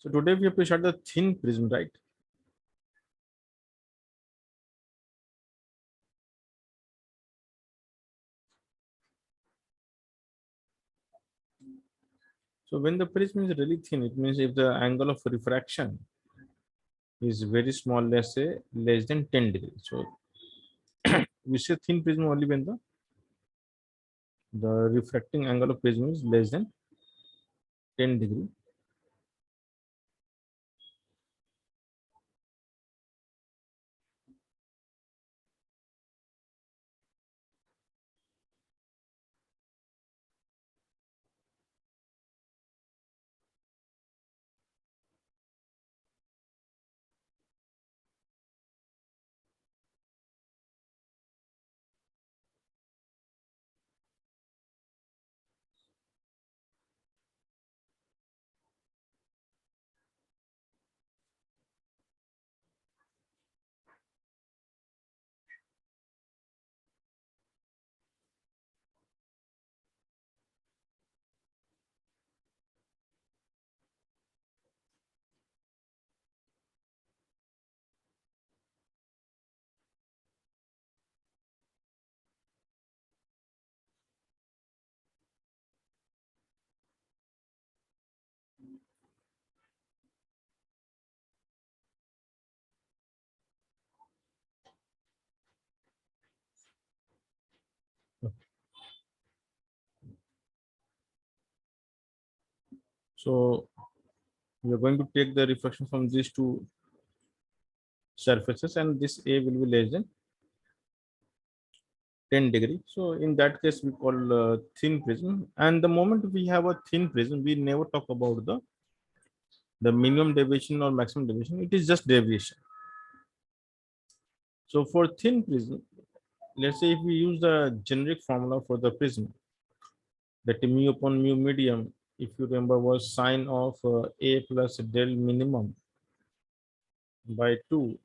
So today we have to start the thin prism, right? So when the prism is really thin, it means if the angle of refraction is very small, let's say less than 10 degrees. So we say thin prism only when the refracting angle of prism is less than 10 degree. So we are going to take the reflection from these two surfaces, and this A will be less than 10 degree. So in that case, we call thin prism. And the moment we have a thin prism, we never talk about the minimum deviation or maximum deviation. It is just deviation. So for thin prism, let's say if we use the generic formula for the prism, that mu upon mu medium, if you remember, was sine of A plus del minimum by 2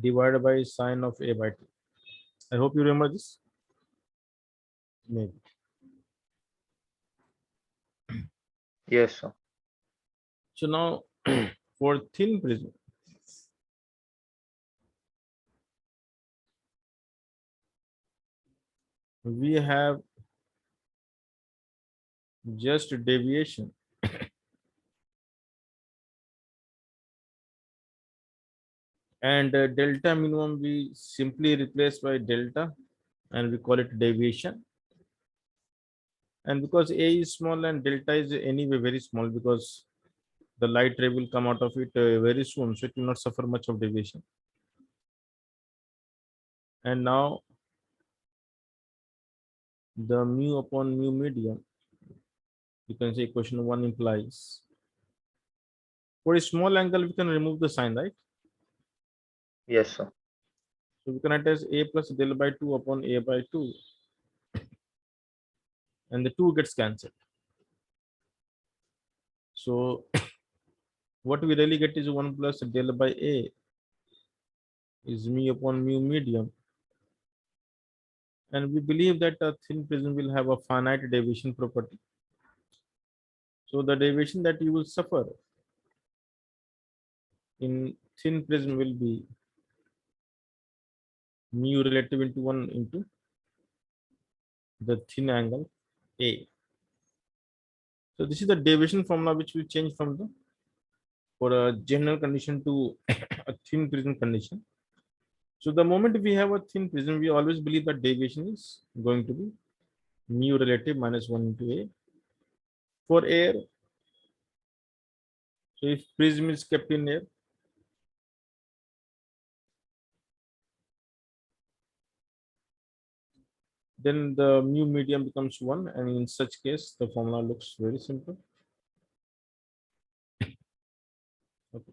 divided by sine of A by 2. I hope you remember this. Maybe. Yes, sir. So now for thin prism, we have just deviation, and delta minimum we simply replace by delta and we call it deviation. And because A is small and delta is anyway very small, because the light ray will come out of it very soon, so it will not suffer much of deviation. And now the mu upon mu medium, you can say equation 1 implies for a small angle we can remove the sign, right? Yes, sir. So we can write as A plus del by 2 upon A by 2, and the 2 gets cancelled. So what we really get is 1 plus del by A is mu upon mu medium, and we believe that a thin prism will have a finite deviation property. So the deviation that you will suffer in thin prism will be mu relative into 1 into the thin angle A. So this is the deviation formula which will change from the for a general condition to a thin prism condition. So the moment we have a thin prism, we always believe that deviation is going to be mu relative minus 1 into A. For air, so if prism is kept in air, then the mu medium becomes 1, and in such case the formula looks very simple. Okay.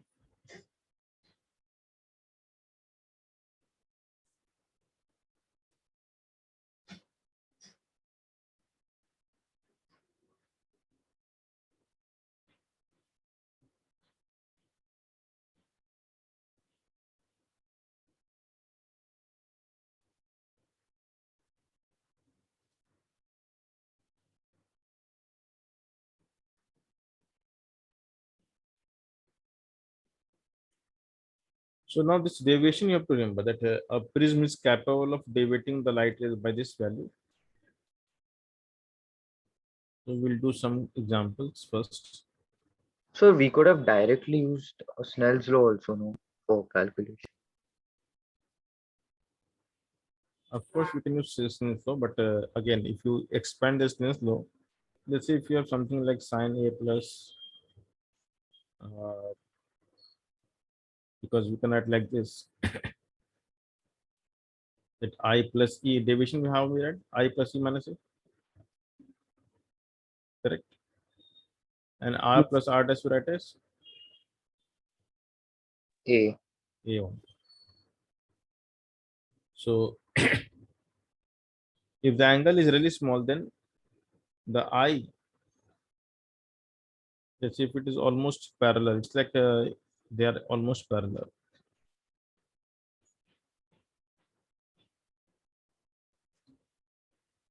So now this deviation you have to remember that a prism is capable of deviating the light rays by this value. So we'll do some examples first. So we could have directly used Snell's law also, no, for calculation. Of course, we can use Snell's law, but again, if you expand the Snell's law, let's say if you have something like sine A plus, uh, because we can write like this, that I plus E deviation we have here, I plus E minus A, correct? And R Yes. plus R dash we write as A. A1. So if the angle is really small, then the I, let's say if it is almost parallel, it's like they are almost parallel.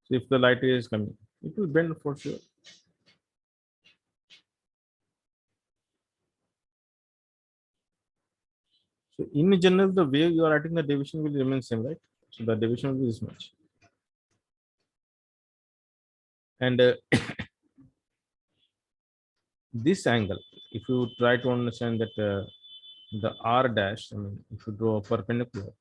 So if the light is coming, it will bend for sure. So in general, the way you are writing the deviation will remain same, right? So the deviation will be this much. And this angle, if you try to understand that the R dash, I mean, if you draw a perpendicular,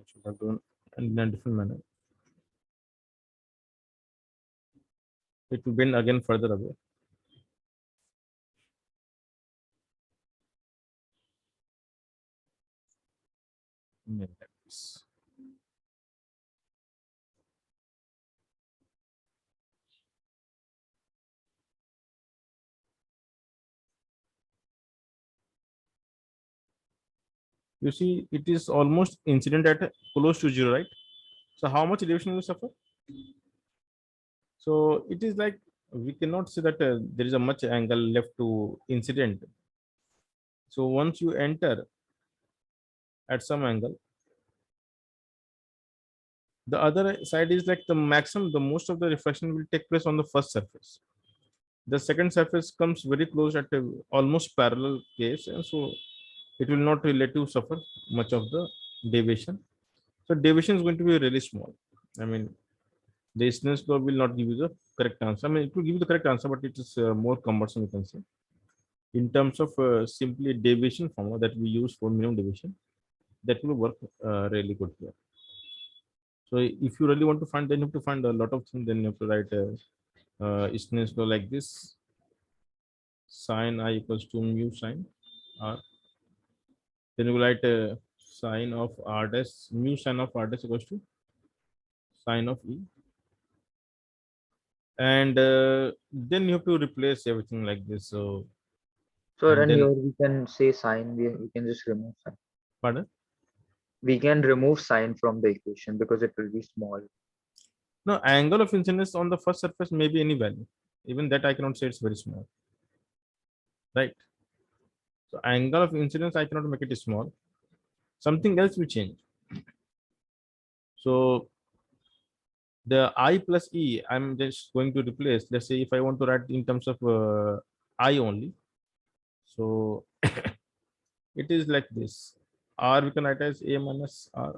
should have drawn in a different manner. It will bend again further away. Yeah, like this. You see, it is almost incident at close to zero, right? So how much deviation will suffer? So it is like we cannot say that there is a much angle left to incident. So once you enter at some angle, the other side is like the maximum, the most of the reflection will take place on the first surface. The second surface comes very close at a almost parallel case, and so it will not let you suffer much of the deviation. So deviation is going to be really small. I mean, the Snell's law will not give you the correct answer. I mean, it will give you the correct answer, but it is more cumbersome, you can say. In terms of simply deviation formula that we use for minimum deviation, that will work really good here. So if you really want to find, then you have to find a lot of things. Then you have to write Snell's law like this: sine I equals to mu sine R. Then you will write sine of R dash, mu sine of R dash equals to sine of E. And then you have to replace everything like this. So, So and then then, here we can say sine, we can just remove sine. pardon? We can remove sine from the equation because it will be small. No, angle of incidence on the first surface may be any value. Even that I cannot say it's very small, right? So angle of incidence I cannot make it small. Something else will change. So the I plus E, I'm just going to replace. Let's say if I want to write in terms of I only. So it is like this. R we can write as A minus R.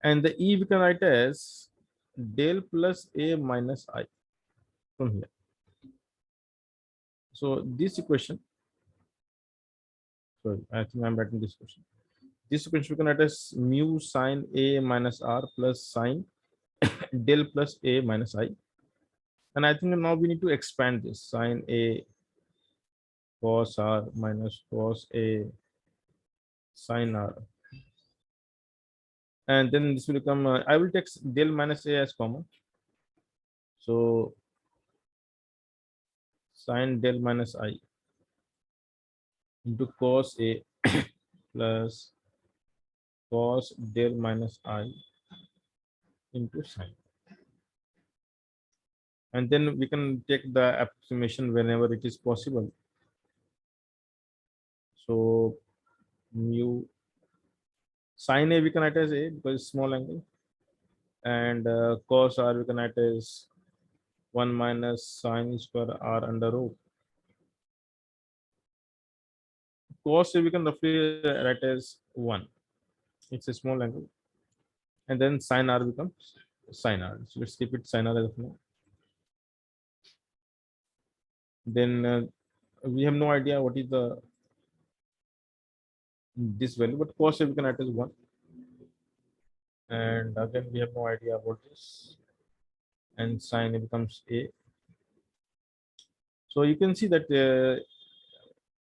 And the E we can write as del plus A minus I from here. So this equation, sorry, I think I'm writing this equation. This equation we can write as mu sine A minus R plus sine del plus A minus I. And I think now we need to expand this sine A cos R minus cos A sine R. And then this will become, I will take del minus A as common. So sine del minus I into cos A plus cos del minus I into sine. And then we can take the approximation whenever it is possible. So mu sine A we can write as A because it's small angle, and cos R we can write as 1 minus sine square R under root. cos A we can roughly write as 1. It's a small angle. And then sin R becomes sin R. So let's keep it sin R as of now. Then we have no idea what is the this value, but cos A we can write as 1. And again, we have no idea about this. And sin A becomes A. So you can see that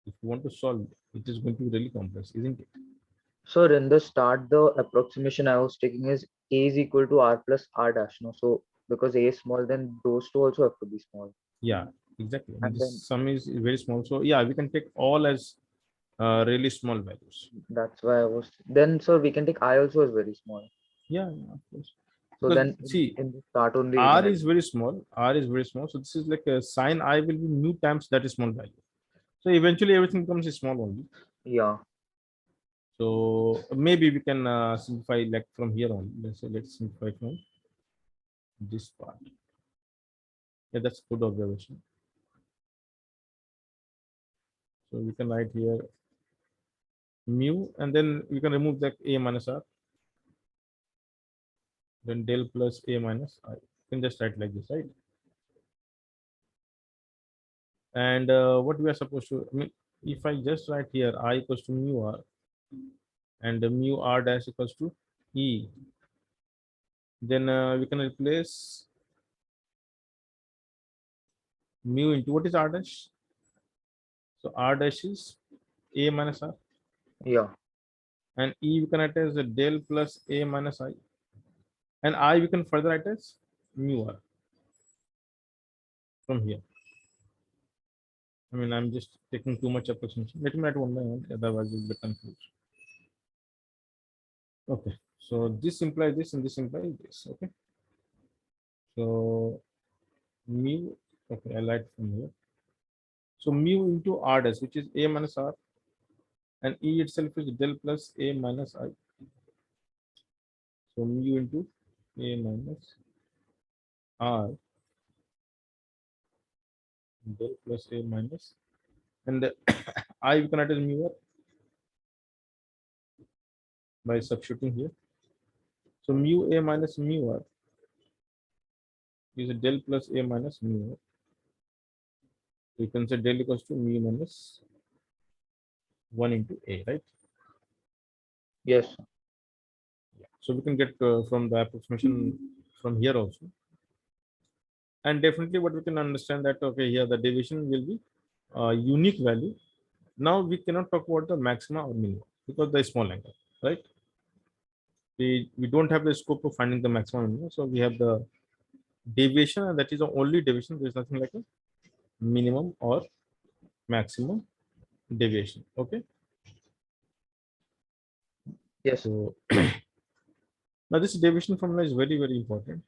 if you want to solve, it is going to be really complex, isn't it? So in the start, the approximation I was taking is A is equal to R plus R dash. No, so because A is small, then those two also have to be small. Yeah, exactly. And And this then sum is very small. So yeah, we can take all as really small values. that's why I was then so we can take I also is very small. Yeah, of course. So Because then see, in the start only we can R write. is very small. R is very small. So this is like a sine I will be mu times that is small value. So eventually everything becomes small only. Yeah. So maybe we can simplify like from here on. Let's say let's simplify from this part. Yeah, that's good observation. So we can write here mu, and then we can remove that A minus R. Then del plus A minus I. You can just write like this, right? And what we are supposed to, I mean, if I just write here I equals to mu R and mu R dash equals to E, then we can replace mu into what is R dash? So R dash is A minus R, Yeah. and E we can write as a del plus A minus I, and I we can further write as mu R from here. I mean, I'm just taking too much approximation. Let me write one by one, otherwise you'll get confused. Okay, so this implies this and this implies this. Okay, so mu, okay, I'll write from here. So mu into R dash, which is A minus R, and E itself is del plus A minus I. So mu into A minus R del plus A minus, and the I we can write as mu R by substituting here. So mu A minus mu R is a del plus A minus mu R. So you can say del equals to mu minus 1 into A, right? Yes. So we can get from the approximation from here also. And definitely what we can understand that, okay, here the deviation will be unique value. Now we cannot talk about the maxima or minimum because the small angle, right? We don't have the scope of finding the maximum minimum. So we have the deviation, and that is the only deviation. There's nothing like a minimum or maximum deviation. Okay. Yes. So now this deviation formula is very, very important.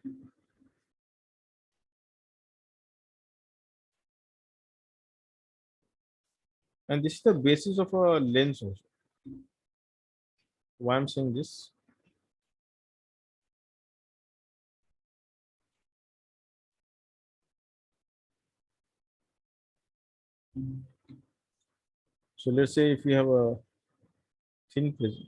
And this is the basis of a lens also. Why I'm saying this? So let's say if we have a thin prism,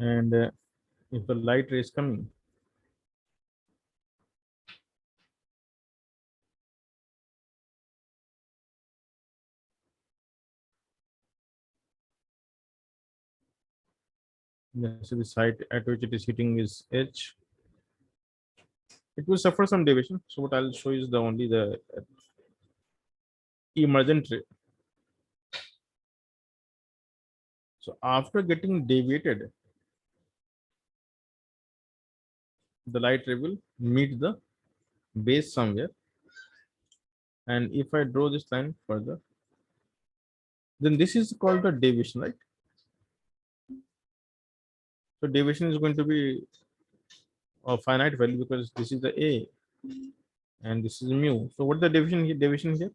and if the light ray is coming, Let's say this height at which it is hitting is h. It will suffer some deviation. So what I'll show is the only the emergent ray. So after getting deviated, the light ray will meet the base somewhere. And if I draw this line further, then this is called the deviation, right? So deviation is going to be a finite value because this is the A and this is mu. So what the deviation here? Deviation here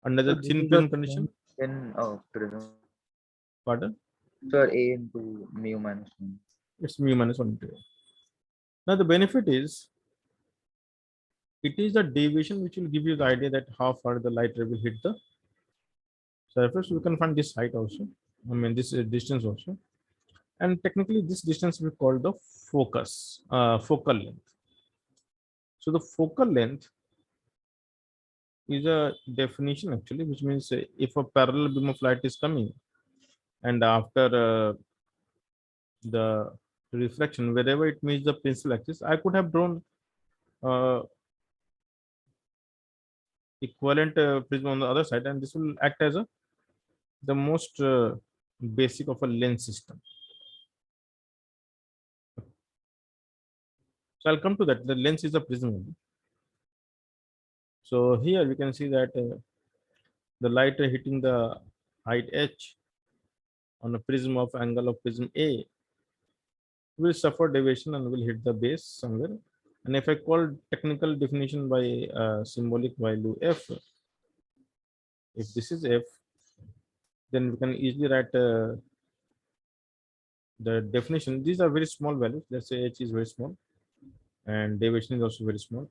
under So the this thin is a film condition. thin prism. Pardon? So A into mu minus 1. It's mu minus 1 into A. Now the benefit is it is the deviation which will give you the idea that how far the light ray will hit the surface. We can find this height also. I mean this distance also. And technically this distance we call the focal length. So the focal length is a definition actually, which means if a parallel beam of light is coming and after the reflection, wherever it meets the pencil axis, I could have drawn uh, equivalent prism on the other side, and this will act as the most basic of a lens system. So I'll come to that. The lens is a prism only. So here we can see that the light hitting the height h on a prism of angle of prism A will suffer deviation and will hit the base somewhere. And if I call technical definition by symbolic value f, if this is f, then we can easily write the definition. These are very small values. Let's say h is very small and deviation is also very small.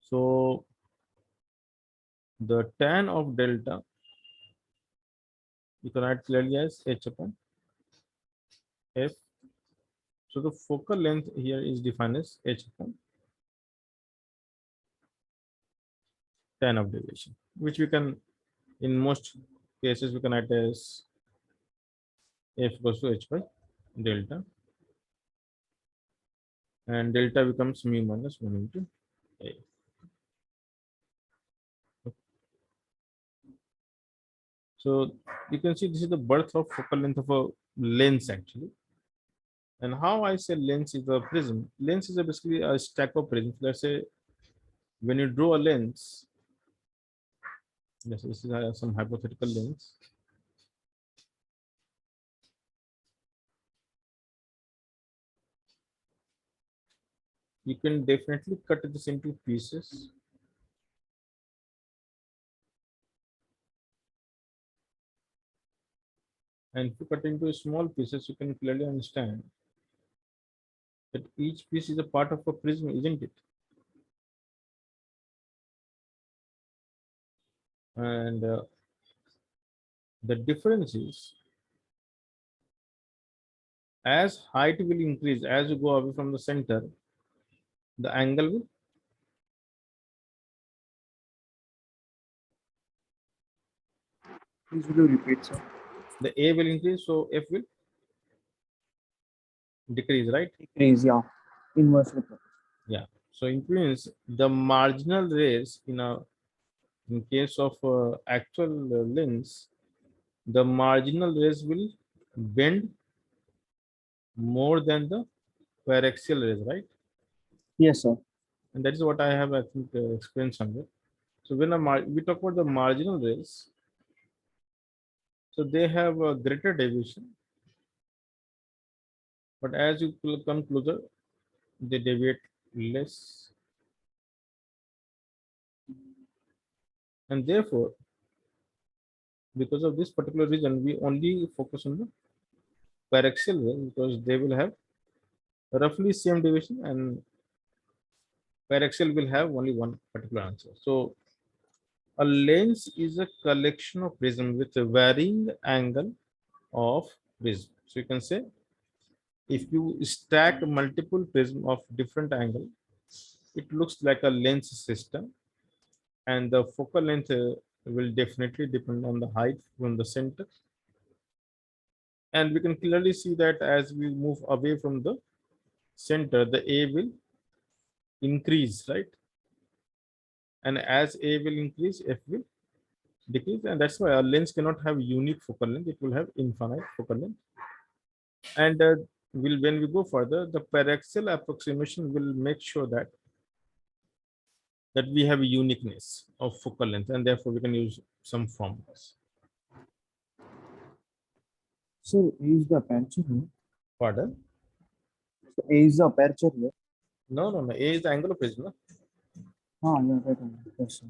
So the tan of delta, you can write clearly as h upon f. So the focal length here is defined as h upon tan of deviation, which we can, in most cases, we can write as f equals to h by delta, and delta becomes mu minus 1 into a. So you can see this is the birth of focal length of a lens actually. And how I say lens is a prism? Lens is basically a stack of prisms. Let's say when you draw a lens, yes, this is some hypothetical lens. You can definitely cut this into pieces. And if you cut into small pieces, you can clearly understand that each piece is a part of a prism, isn't it? And the difference is as height will increase, as you go away from the center, the angle will Please will you repeat, sir? the A will increase, so F will decrease, right? Decrease, yeah. Inversely proportional. Yeah. So it means the marginal rays in case of actual lens, the marginal rays will bend more than the paraxial rays, right? Yes, sir. And that is what I have, I think, explained somewhere. So when we talk about the marginal rays, so they have a greater deviation, but as you come closer, they deviate less, and therefore, because of this particular reason, we only focus on the paraxial ray because they will have roughly same deviation, and paraxial will have only one particular answer. So a lens is a collection of prism with a varying angle of prism. So you can say if you stack multiple prism of different angle, it looks like a lens system, and the focal length will definitely depend on the height from the center And we can clearly see that as we move away from the center, the A will increase, right? And as A will increase, F will decrease, and that's why our lens cannot have unique focal length, it will have infinite focal length. And when we go further, the paraxial approximation will make sure that we have a uniqueness of focal length, and therefore we can use some formulas. So A is the aperture here. Pardon? So A is the aperture here. No. A is the angle of prism. No? Ah, yeah, right. Yes, sir.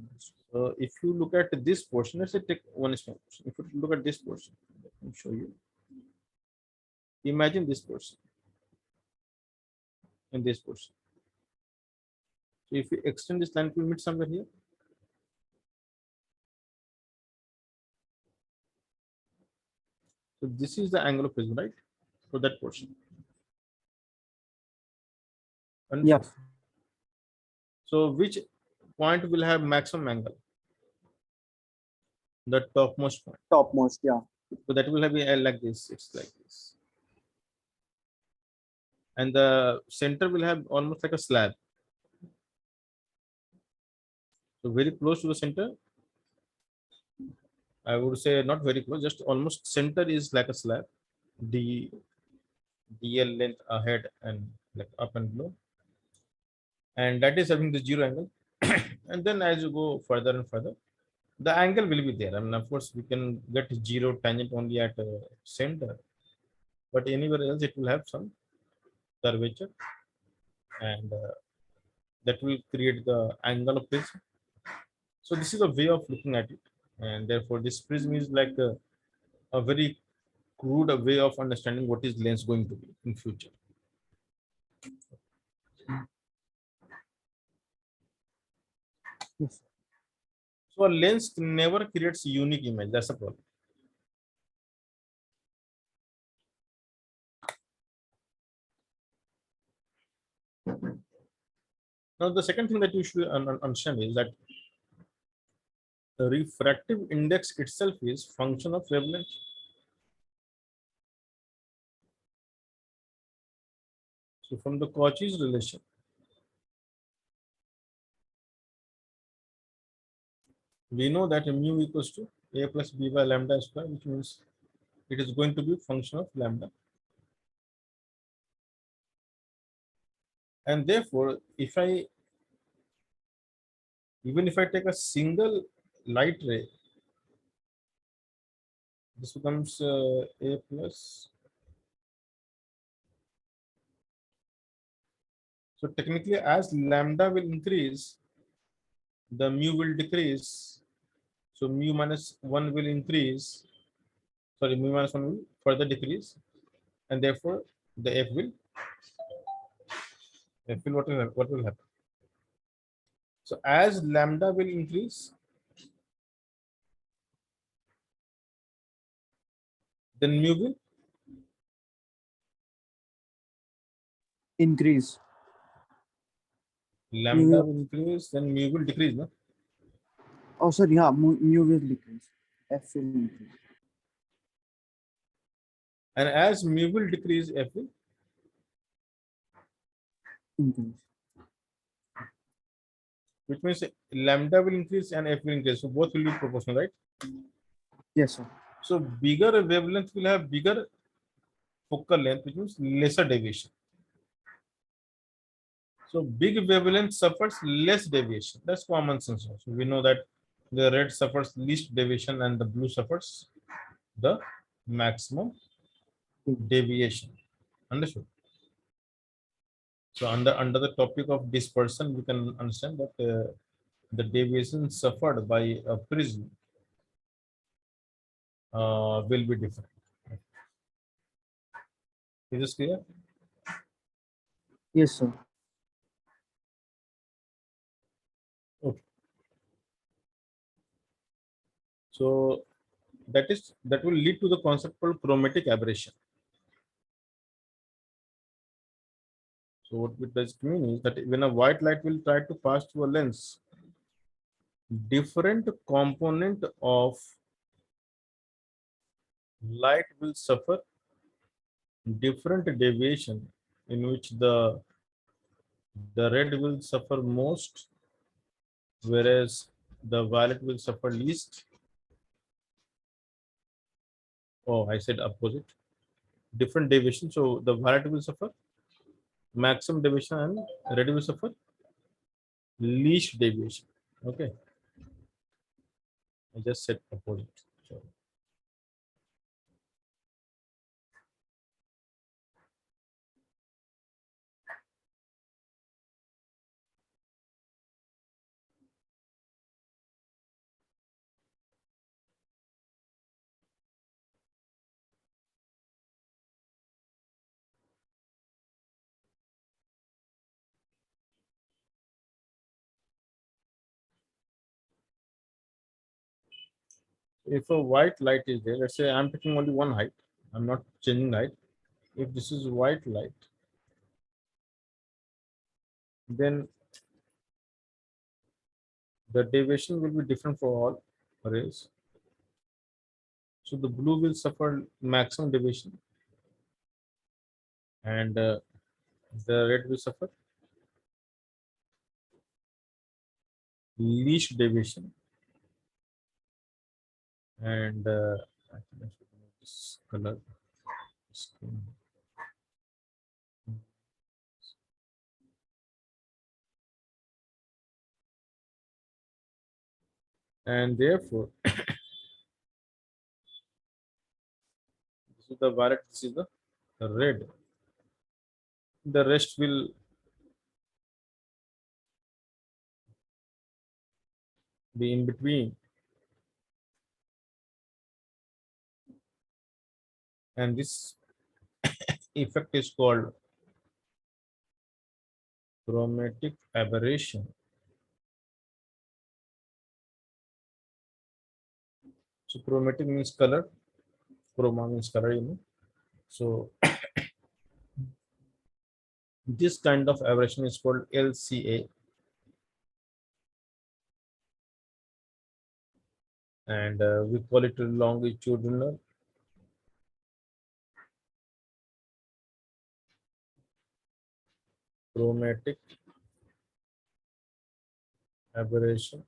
So if you look at this portion, let's say take one small portion. If you look at this portion, let me show you. Imagine this portion and this portion. So if we extend this line, it will meet somewhere here. So this is the angle of prism, right? For that portion. Yeah. So which point will have maximum angle? The topmost point. Topmost, yeah. So that will have a L like this. It's like this. And the center will have almost like a slab. So very close to the center. I would say not very close, just almost center is like a slab. The DL length ahead and like up and below. And that is having the zero angle. And then as you go further and further, the angle will be there. I mean, of course, we can get zero tangent only at center, but anywhere else it will have some curvature, and that will create the angle of prism. So this is a way of looking at it, and therefore this prism is like a very crude way of understanding what is lens going to be in future. Yes. So a lens never creates unique image. That's the problem. Now the second thing that you should understand is that the refractive index itself is function of wavelength. So from the Cauchy's relation, we know that mu equals to a plus b by lambda square, which means it is going to be function of lambda. And therefore, even if I take a single light ray, this becomes a plus. So technically, as lambda will increase, the mu will decrease. So mu minus 1 will increase. Sorry, mu minus 1 will further decrease. And therefore, the f will what will happen? So as lambda will increase, then mu will Increase. lambda will increase, then mu will decrease. No? Oh, sorry, yeah, mu will decrease. F will increase. And as mu will decrease, f will Increase. which means lambda will increase and f will increase. So both will be proportional, right? Yes, sir. So bigger wavelength will have bigger focal length, which means lesser deviation. So big wavelength suffers less deviation. That's common sense. So we know that the red suffers least deviation and the blue suffers the maximum deviation. Understood? So under the topic of dispersion, we can understand that the deviation suffered by a prism will be different. Is this clear? Yes, sir. Okay. So that will lead to the concept called chromatic aberration. So what it does mean is that when a white light will try to pass through a lens, different component of light will suffer different deviation in which the red will suffer most, whereas the violet will suffer least. Oh, I said opposite. Different deviation. So the violet will suffer maximum deviation and red will suffer least deviation. Okay. I just said opposite. So if a white light is there, let's say I'm picking only one height, I'm not changing the height. If this is white light, then the deviation will be different for all rays. So the blue will suffer maximum deviation and the red will suffer least deviation. And I think I should make this color scheme. And therefore, this is the violet, this is the red. The rest will be in between. And this effect is called chromatic aberration. So chromatic means color, chroma means color, So this kind of aberration is called LCA, and we call it longitudinal chromatic aberration.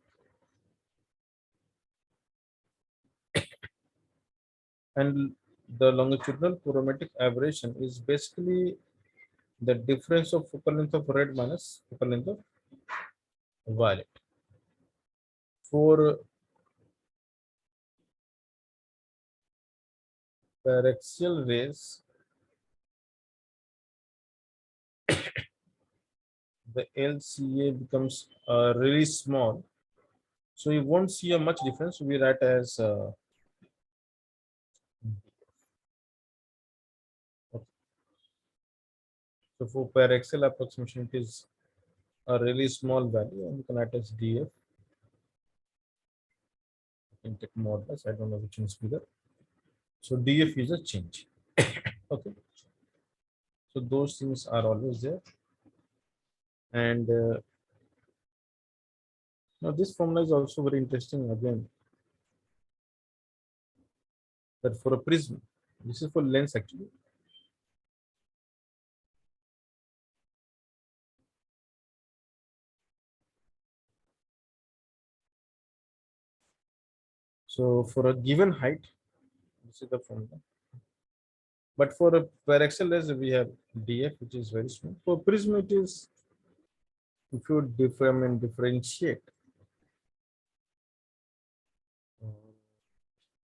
And the longitudinal chromatic aberration is basically the difference of focal length of red minus focal length of violet. For paraxial rays, the LCA becomes really small. So you won't see a much difference. We write as okay. So for paraxial approximation, it is a really small value, and you can write as DF. You can take modulus. I don't know which one is bigger. So DF is a change. Okay. So those things are always there. And now this formula is also very interesting again. That for a prism, this is for lens actually. So for a given height, this is the formula. But for a paraxial lens, we have DF, which is very small. For prism, it is if you differentiate.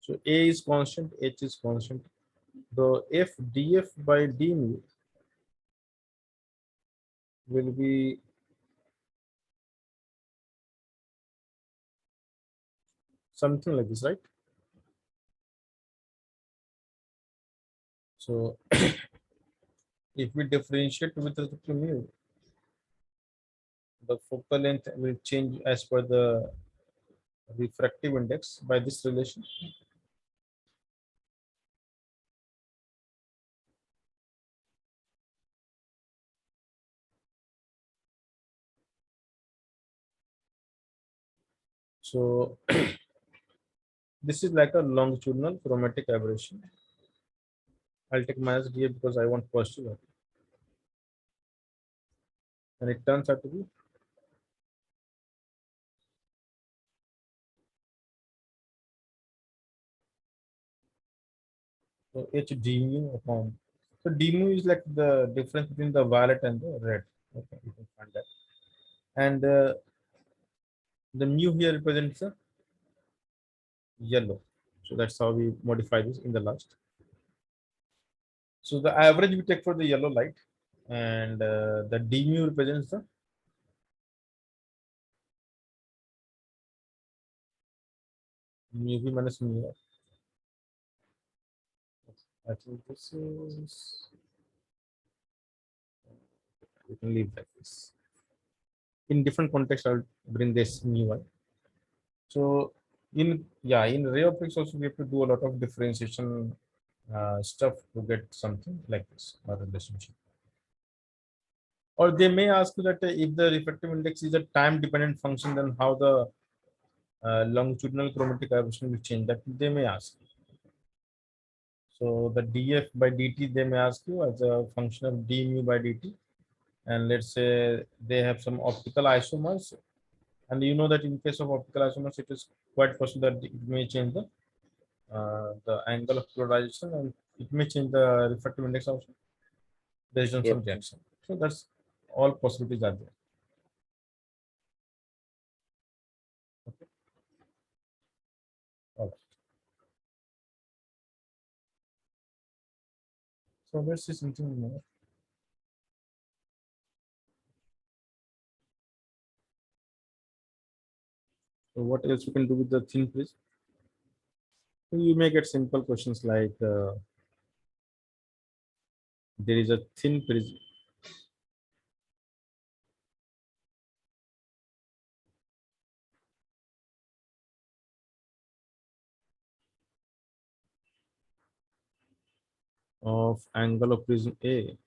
So A is constant, H is constant. The F DF by D mu will be something like this, right? So if we differentiate with respect to mu, the focal length will change as per the refractive index by this relation. So this is like a longitudinal chromatic aberration. I'll take minus dA because I want positive value. And it turns out to be so H d mu upon. So d mu is like the difference between the violet and the red. Okay, you can find that. And the mu here represents the yellow. So that's how we modify this in the last. So the average we take for the yellow light, and the d mu represents the mu v minus mu r. I think this is, we can leave like this. In different context, I'll bring this mu y. So in ray optics also we have to do a lot of differentiation stuff to get something like this or relationship. Or they may ask you that if the refractive index is a time dependent function, then how the longitudinal chromatic aberration will change. That they may ask. So the df by dt they may ask you as a function of d mu by dt, and let's say they have some optical isomers, and you know that in case of optical isomers it is quite possible that it may change the angle of polarization, and it may change the refractive index also based on Yep. some reaction. So that's all possibilities are there. Okay. All right. So let's see something more. So what else we can do with the thin prism? So you may get simple questions like there is a thin prism of angle of prism A,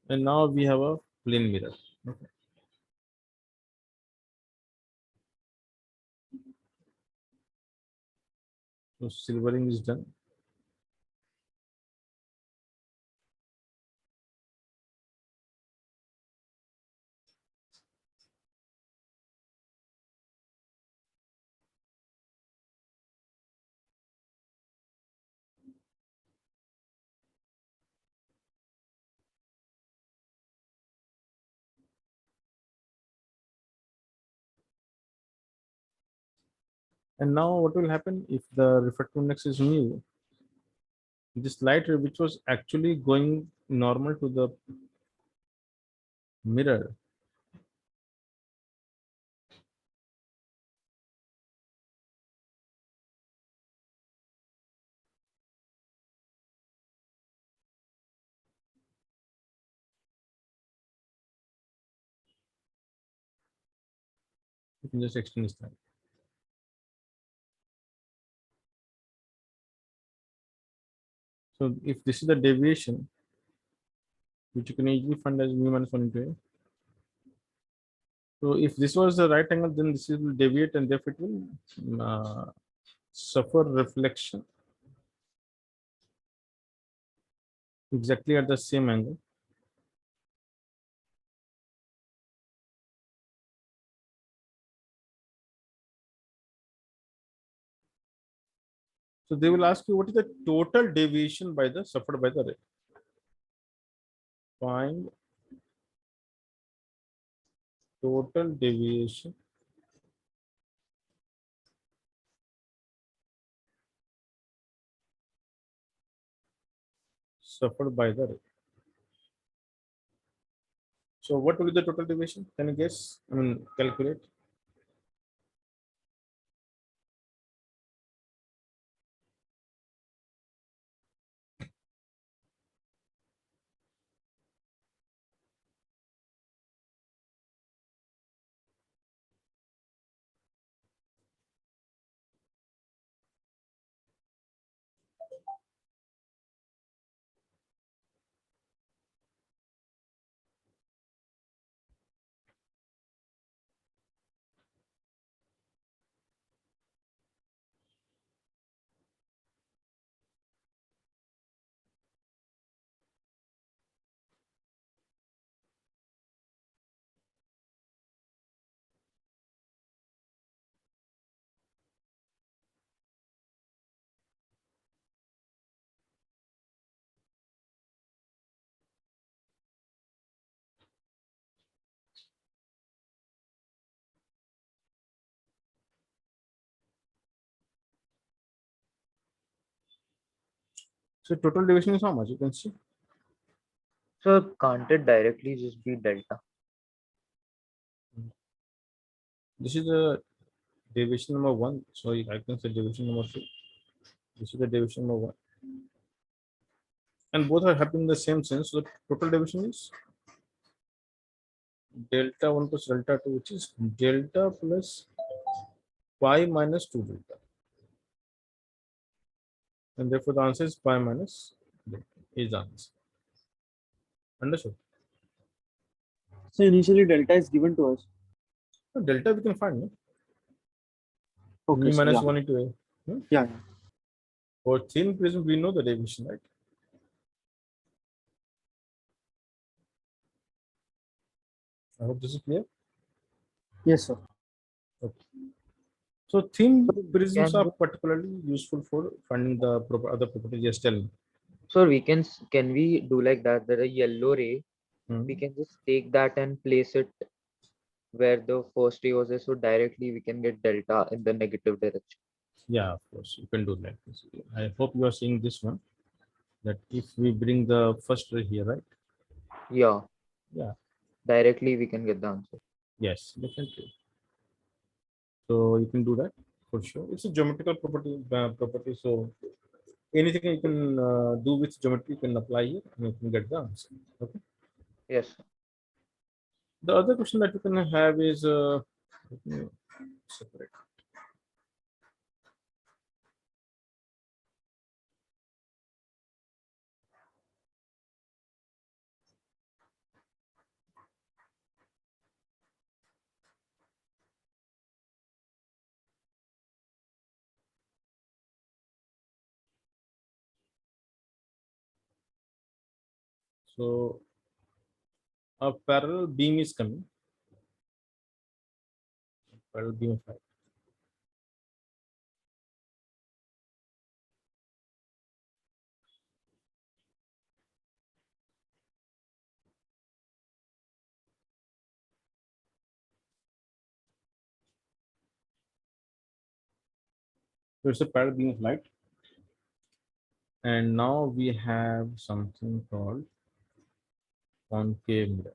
and now we have a plane mirror. Okay. So silvering is done. And now what will happen if the refractive index is mu? This light ray, which was actually going normal to the mirror, you can just extend this time. So if this is the deviation, which you can easily find as mu minus 1 into a. So if this was the right angle, then this will deviate and therefore it will suffer reflection exactly at the same angle. So they will ask you what is the total deviation by the suffered by the ray. Find total deviation suffered by the ray. So what will be the total deviation? Can you guess? I mean, calculate. So total deviation is how much? You can see. So can't it directly just be delta? This is the deviation number 1. So I can say deviation number 2. This is the deviation number 1. And both are happening in the same sense. So the total deviation is delta 1 plus delta 2, which is delta plus pi minus 2 delta. And therefore the answer is pi minus delta is the answer. Understood? So initially delta is given to us. So delta we can find, no? Okay, Me so minus yeah. 1 into a. Yeah. For thin prism, we know the deviation, right? I hope this is clear. Yes, sir. Okay. So thin So prisms can are we, particularly useful for finding the other properties. Just tell me. so we can we do like that? That a yellow ray, Hmm. we can just take that and place it where the first ray was there, so directly we can get delta in the negative direction. Yeah, of course, you can do that. I hope you are seeing this one. That if we bring the first ray here, right? Yeah, Yeah. directly we can get the answer. Yes, definitely. So you can do that for sure. It's a geometrical property. So anything you can do with geometry, you can apply here and you can get the answer. Okay. Yes. The other question that you can have is let me separate. So a parallel beam is coming. Parallel beam of light. So it's a parallel beam of light. And now we have something called concave mirror.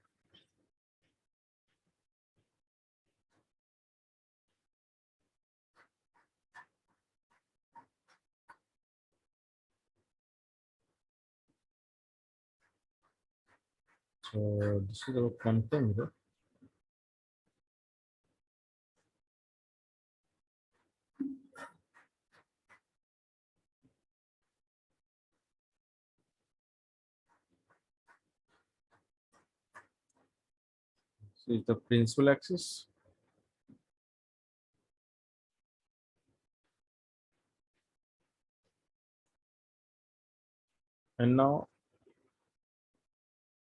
So this is our concave mirror. So it's the principal axis. And now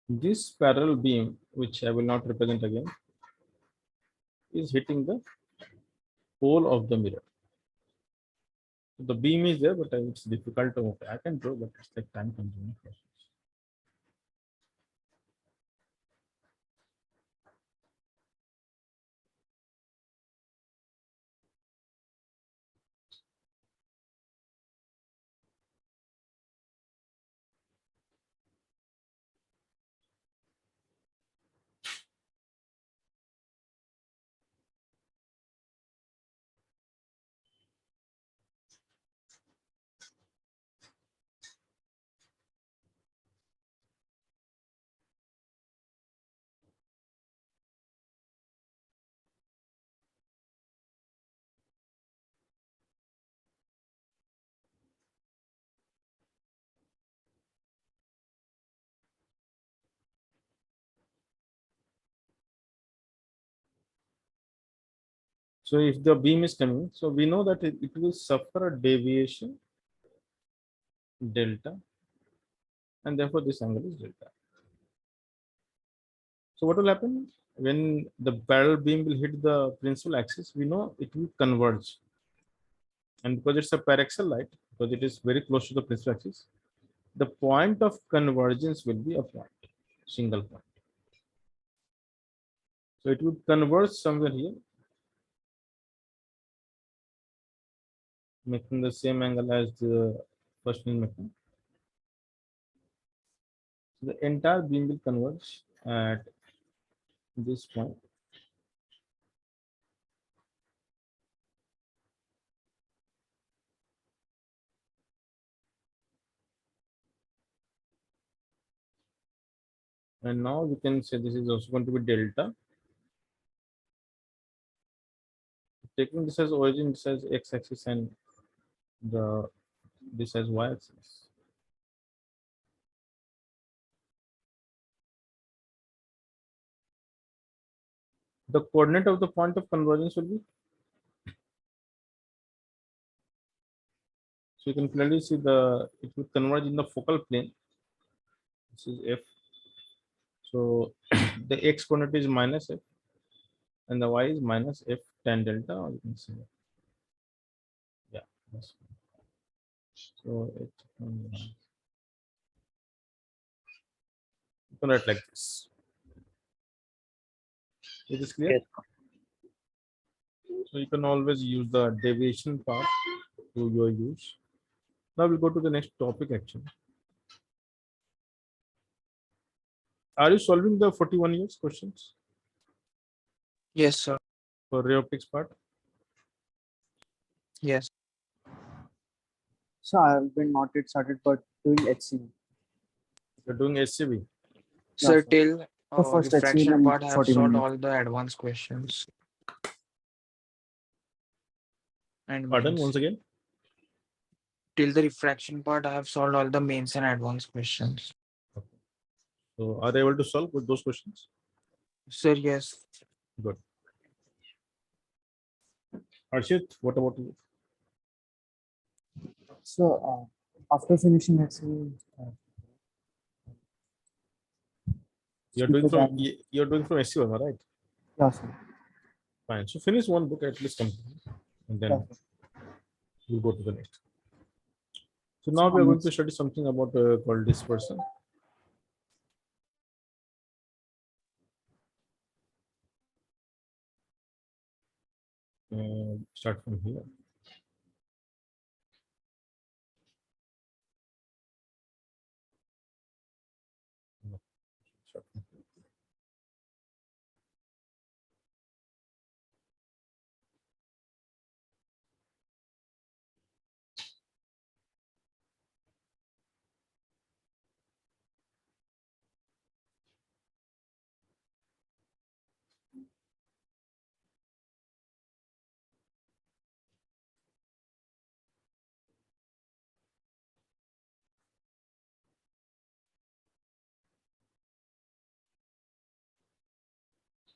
this parallel beam, which I will not represent again, is hitting the pole of the mirror. So the beam is there, but it's difficult to. I can draw, but it's like time consuming process. So if the beam is coming, so we know that it will suffer a deviation delta, and therefore this angle is delta. So what will happen when the parallel beam will hit the principal axis? We know it will converge, and because it's a paraxial light, because it is very close to the principal axis, the point of convergence will be a point, single point. So it would converge somewhere here, making the same angle as the first one making. So the entire beam will converge at this point. And now we can say this is also going to be delta. Taking this as origin, this as x-axis, and this as y-axis. The coordinate of the point of convergence will be, so you can clearly see it will converge in the focal plane. This is f. So the x coordinate is minus f, and the y is minus f tan delta, or you can say, yeah. So you can write like this. It is clear. Yes. So you can always use the deviation part to your use. Now we'll go to the next topic actually. Are you solving the 41 years questions Yes, sir. for ray optics part? Yes. So I've been not yet started, but doing HCV. You're doing SCB. Sir, sir. till The first refraction HCV part, I have 41 solved years. all the advanced questions. And Pardon mains. once again. Till the refraction part, I have solved all the mains and advanced questions. So are they able to solve with those questions? Sir, yes. Good. Arshit, what about you? So after finishing HCV, You're speak doing from again. you're doing from SC1, right? Yeah, sir. Fine. So finish one book at least, complete, and Yeah, then sir. we'll go to the next. So now we are going to study something about called dispersion. Start from here. No, start from here.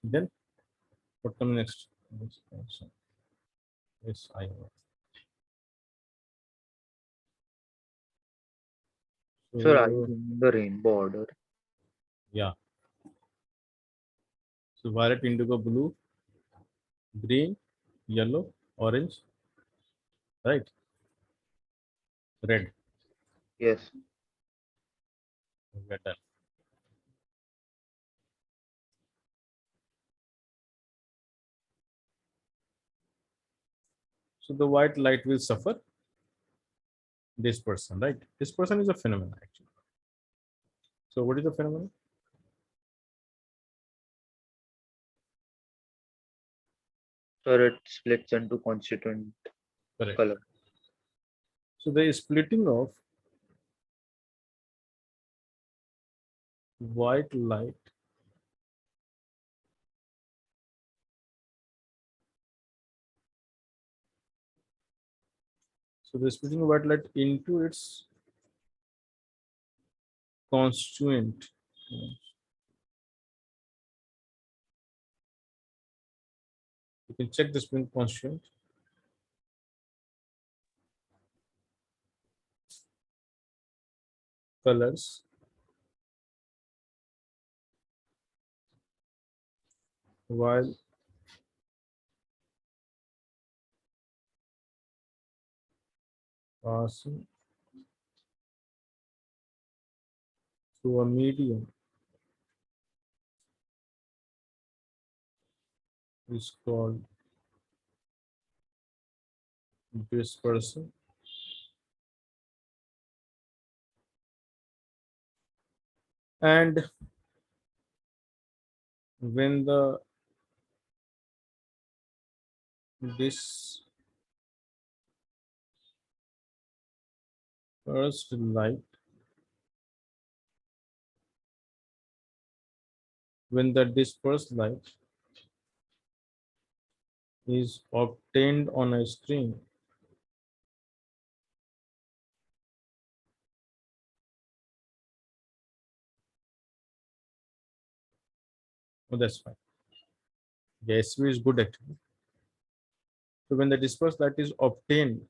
Then what comes next? Yes, I know. Sir, are you So doing the rainbow order? yeah. So violet, indigo, blue, green, yellow, orange, right? Red. Yes. We're done. So the white light will suffer dispersion, right? Dispersion is a phenomenon actually. So what is the phenomenon? Sir, it splits into constituent Correct. color. So the splitting of white light so the splitting of white light into its constituent. You can check the splitting constituent. Colors. While passing through a medium is called dispersion. And when the dispersed light, when the dispersed light is obtained on a screen, oh, that's fine. The SV is good actually. So when the dispersed light is obtained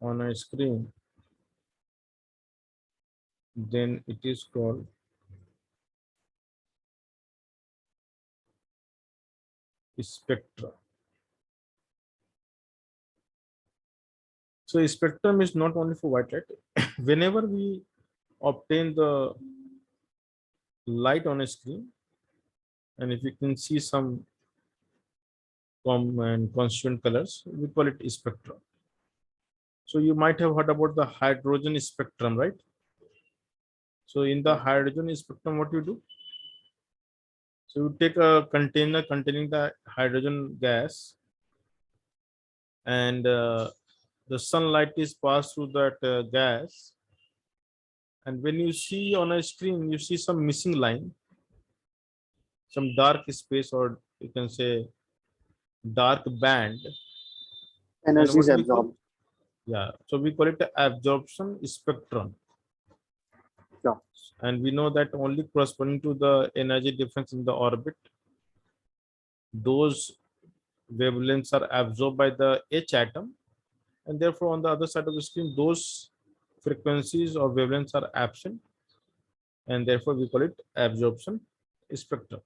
on a screen, then it is called spectra. So spectrum is not only for white light. Whenever we obtain the light on a screen, and if you can see some and constituent colors, we call it spectrum. So you might have heard about the hydrogen spectrum, right? So in the hydrogen spectrum, what you do? So you take a container containing the hydrogen gas, and the sunlight is passed through that gas. And when you see on a screen, you see some missing line, some dark space, or you can say dark band. And Energy what is we call, absorbed. yeah, so we call it the absorption spectrum. Yeah. And we know that only corresponding to the energy difference in the orbit, those wavelengths are absorbed by the H atom, and therefore on the other side of the screen, those frequencies or wavelengths are absent, and therefore we call it absorption spectrum.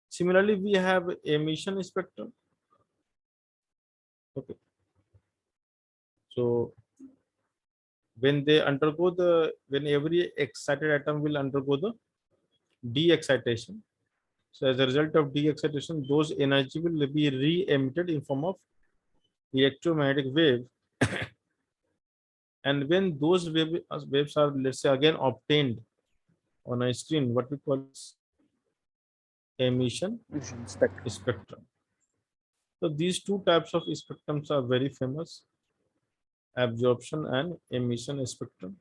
Similarly, we have emission spectrum. Okay. So when every excited atom will undergo the de-excitation. So as a result of de-excitation, those energy will be re-emitted in form of electromagnetic wave. And when those waves are, let's say, again obtained on a screen, what we call emission Vision spectrum. spectrum. So these two types of spectrums are very famous: absorption and emission spectrum.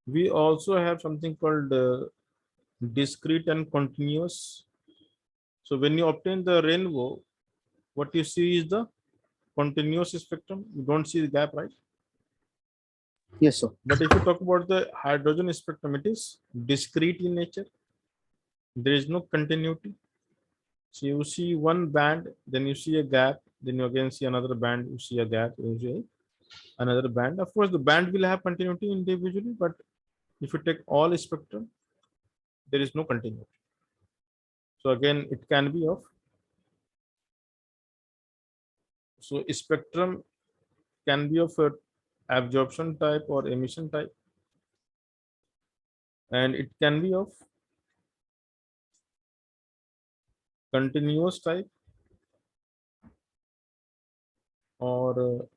We also have something called discrete and continuous. So when you obtain the rainbow, what you see is the continuous spectrum. You don't see the gap, right? Yes, sir. But if you talk about the hydrogen spectrum, it is discrete in nature. There is no continuity. So you see one band, then you see a gap, then you again see another band, you see a gap, you see another band. Of course, the band will have continuity individually, but if you take all spectrum, there is no continuity. So again, it can be of, so spectrum can be of a absorption type or emission type, and it can be of continuous type or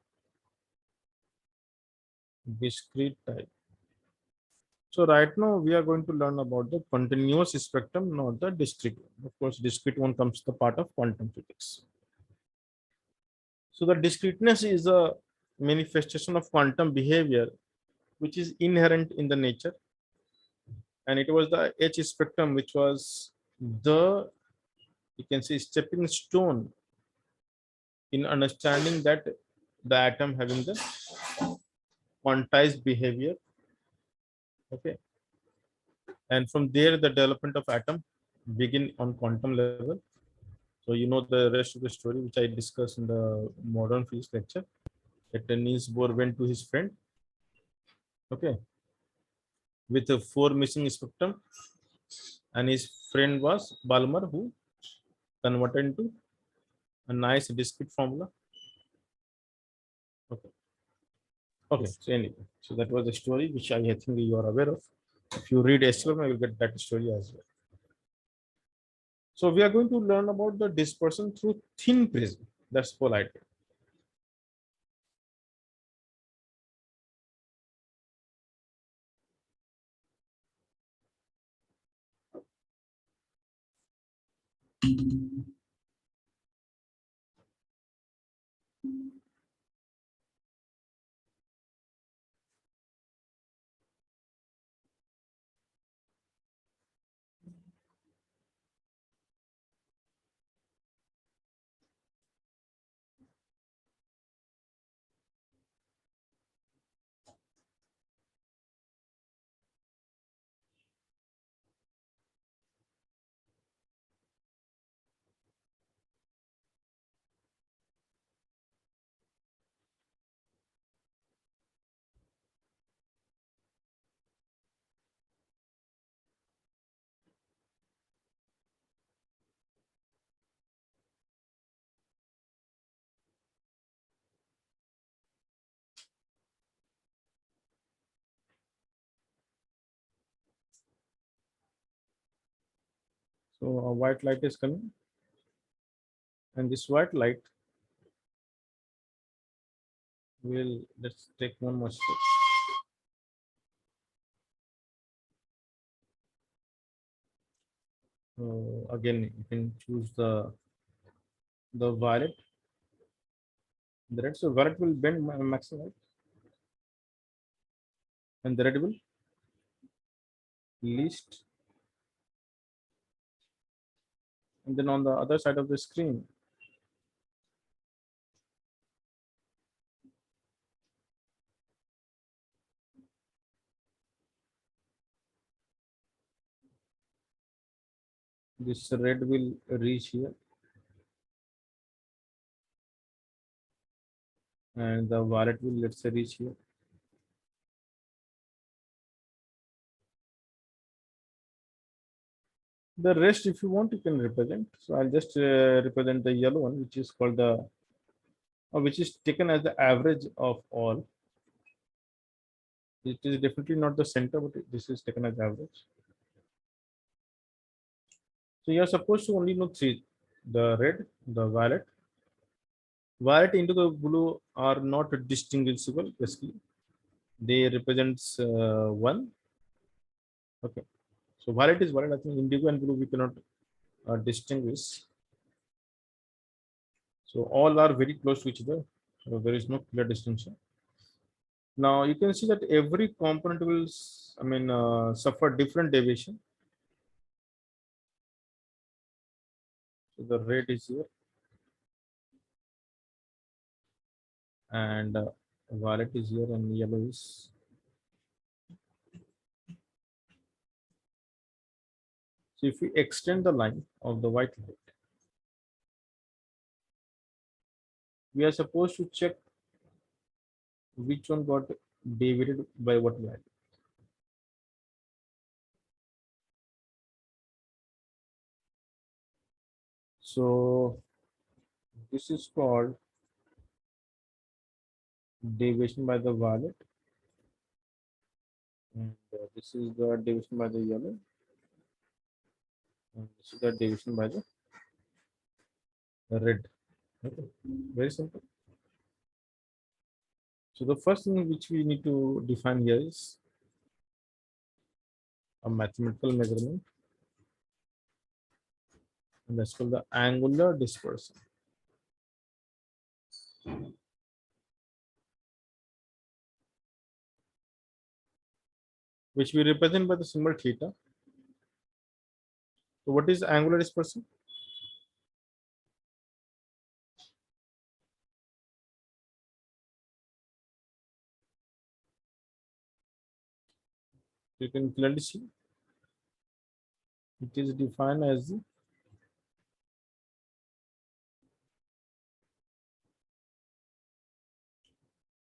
discrete type. So right now we are going to learn about the continuous spectrum, not the discrete one. Of course, discrete one comes to the part of quantum physics. So the discreteness is a manifestation of quantum behavior, which is inherent in the nature. And it was the H spectrum, which was the, you can say, stepping stone in understanding that the atom having the quantized behavior. Okay. And from there, the development of atom begin on quantum level. So you know the rest of the story, which I discussed in the modern physics lecture. That Niels Bohr went to his friend, okay, with a 4 missing spectrum, and his friend was Balmer, who converted into a nice discrete formula. Okay. Okay. So anyway, so that was the story which I think you are aware of. If you read SQL, you will get that story as well. So we are going to learn about the dispersion through thin prism. That's the whole idea. So a white light is coming, and this white light will, let's take one more step. Again, you can choose the violet, the red. So violet will bend maximum, right? And the red will least. And then on the other side of the screen, this red will reach here, and the violet will, let's say, reach here. The rest, if you want, you can represent. So I'll just represent the yellow one, which is called the, or which is taken as the average of all. It is definitely not the center, but this is taken as average. So you are supposed to only know three: the red, the violet. Violet into the blue are not distinguishable. Basically, they represents one. Okay. So violet is violet. I think indigo and blue we cannot distinguish. So all are very close to each other. So there is no clear distinction. Now you can see that every component will, suffer different deviation. So the red is here, and violet is here, and yellow is. So if we extend the line of the white light, we are supposed to check which one got deviated by what value. So this is called deviation by the violet, and this is the deviation by the yellow, and this is the deviation by the red. Okay. Very simple. So the first thing which we need to define here is a mathematical measurement, and that's called the angular dispersion. Which we represent by the symbol theta. So what is angular dispersion? You can clearly see it is defined as the,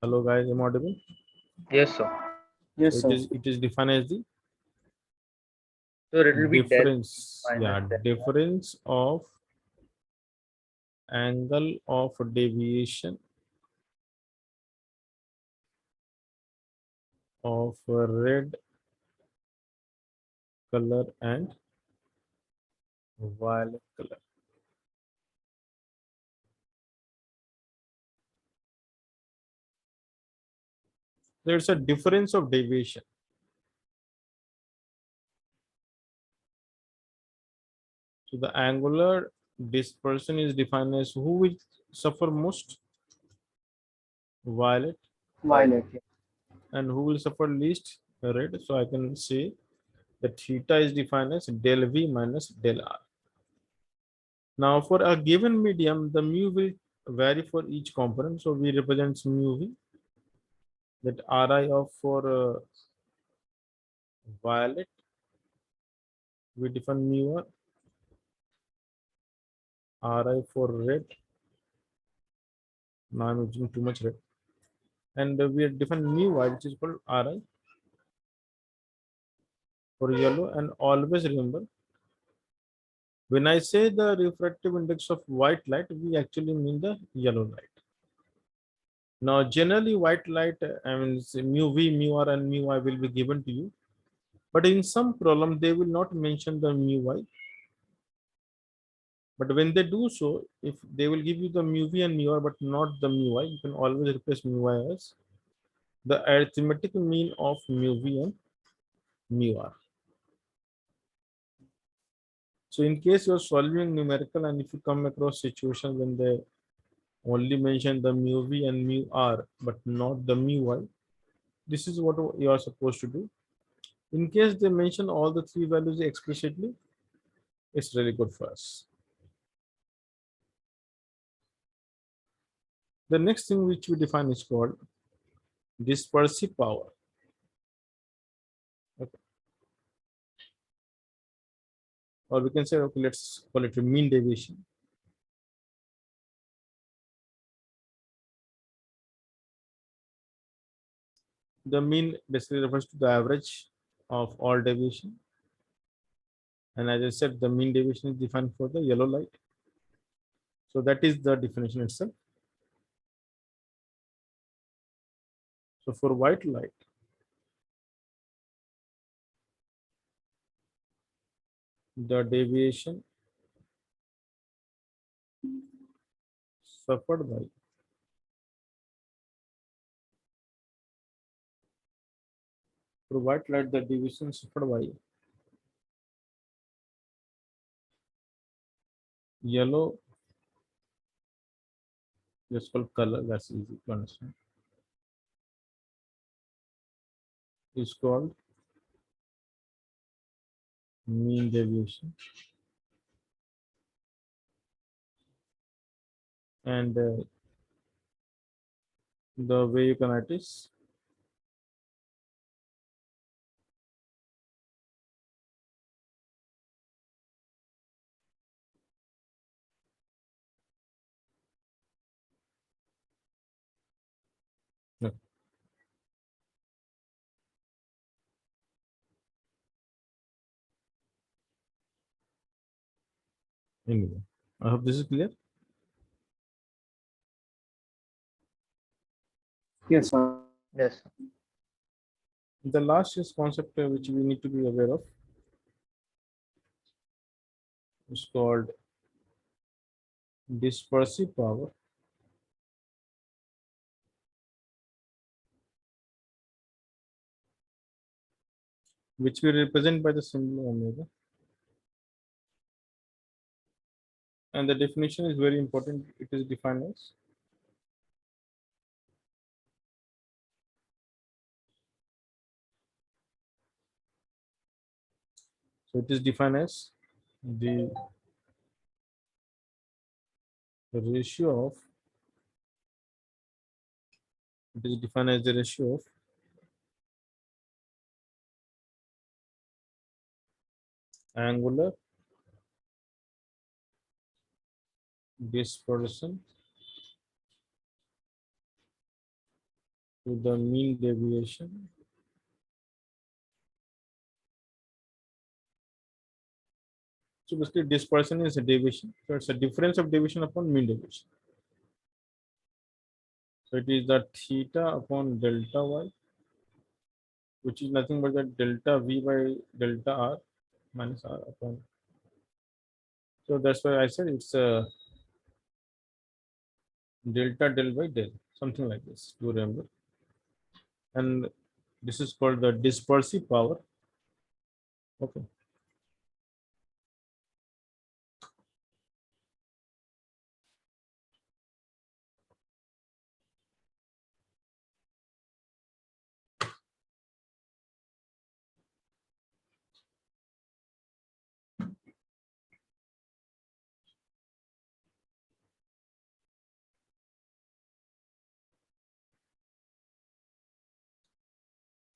hello guys, am I audible? Yes, sir. Yes, So sir. it is defined as the So it will be difference, minus delta. difference of angle of deviation of red color and violet color. There's a difference of deviation. So the angular dispersion is defined as who will suffer most, violet, Violet. Yeah. and who will suffer least, red. So I can say that theta is defined as del V minus del R. Now for a given medium, the mu will vary for each component. So we represent mu V, that Ri of for violet, we define mu R, Ri for red. Now I'm using too much red. And we define mu I, which is called Ri for yellow. And always remember, when I say the refractive index of white light, we actually mean the yellow light. Now, generally, white light, I mean, say mu V, mu R, and mu I will be given to you. But in some problem, they will not mention the mu I. But when they do so, if they will give you the mu V and mu R, but not the mu I, you can always replace mu I as the arithmetic mean of mu V and mu R. So in case you're solving numerical and if you come across situation when they only mention the mu V and mu R, but not the mu I, this is what you are supposed to do. In case they mention all the three values explicitly, it's really good for us. The next thing which we define is called dispersive power. Okay. Or we can say, okay, let's call it a mean deviation. The mean basically refers to the average of all deviation. And as I said, the mean deviation is defined for the yellow light. So that is the definition itself. So for white light, the deviation suffered by for white light, the deviation suffered by yellow, just called color, that's easy to understand, is called mean deviation. And the way you can write is no. Anyway, I hope this is clear. Yes, sir. Yes. The last is concept which we need to be aware of is called dispersive power, which we represent by the symbol omega. And the definition is very important. It is defined as so it is defined as the ratio of it is defined as the ratio of angular dispersion to the mean deviation so basically dispersion is a deviation, so it's a difference of deviation upon mean deviation. So it is the theta upon delta y, which is nothing but the delta v by delta r. minus r upon. So that's why I said it's delta del by del, something like this, to remember. And this is called the dispersive power. Okay.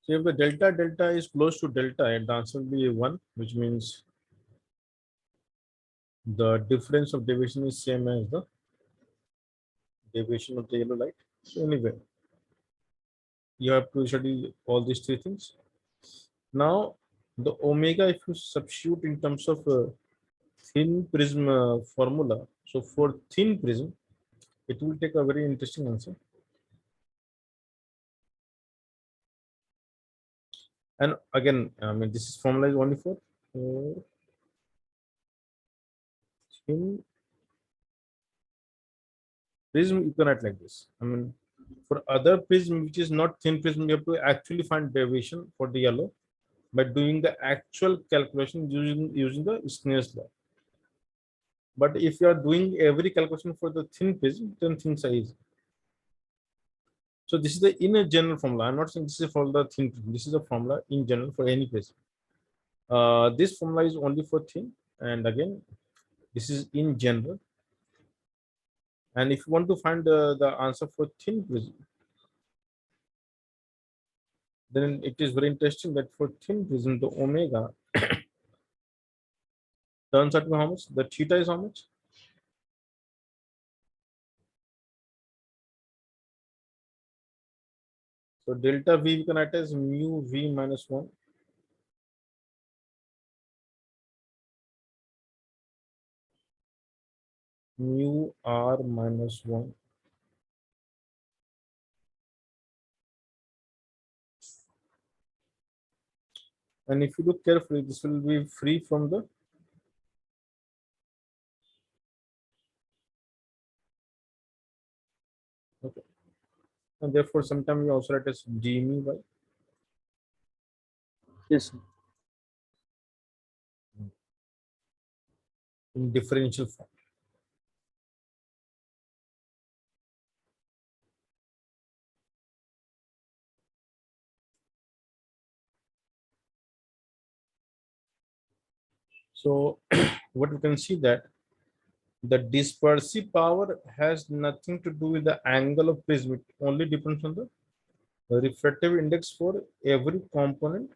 So if the delta delta is close to delta, the answer will be 1, which means the difference of deviation is same as the deviation of the yellow light. So anyway, you have to study all these three things. Now, the omega, if you substitute in terms of thin prism formula, so for thin prism, it will take a very interesting answer. And again, I mean, this is formula is only for thin prism. You can write like this. I mean, for other prism which is not thin prism, you have to actually find deviation for the yellow by doing the actual calculation using the Snell's law. But if you are doing every calculation for the thin prism, then things are easy. So this is the inner general formula. I'm not saying this is for the thin prism. This is a formula in general for any prism. This formula is only for thin, and again, this is in general. And if you want to find the answer for thin prism, then it is very interesting that for thin prism, the omega turns out to be how much? The theta is how much? So delta V we can write as mu V minus 1. Mu R minus 1. And if you look carefully, this will be free from the okay. And therefore, sometimes we also write as d mu by Yes, sir. in differential form. So what we can see that the dispersive power has nothing to do with the angle of prism. It only depends on the refractive index for every component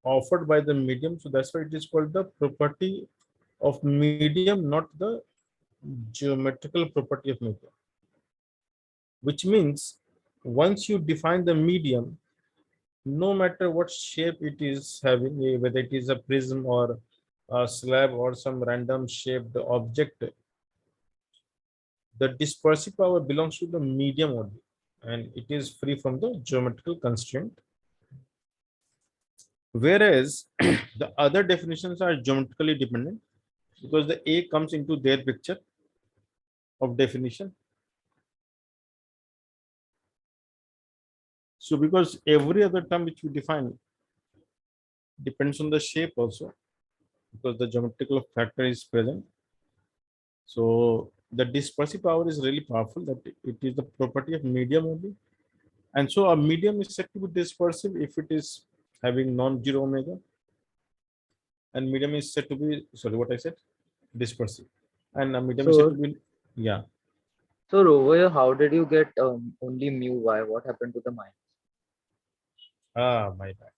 offered by the medium. So that's why it is called the property of medium, not the geometrical property of medium. Which means once you define the medium, no matter what shape it is having, whether it is a prism or a slab or some random shaped object, the dispersive power belongs to the medium only, and it is free from the geometrical constraint. Whereas the other definitions are geometrically dependent because the A comes into their picture of definition. So because every other term which we define depends on the shape also, because the geometrical factor is present. So the dispersive power is really powerful, that it is the property of medium only. And so a medium is said to be dispersive if it is having non-zero omega, and medium is said to be, sorry, what I said, dispersive. And a medium is said to So, be, yeah. so over here, how did you get only mu y? What happened to the minus? Ah, my bad.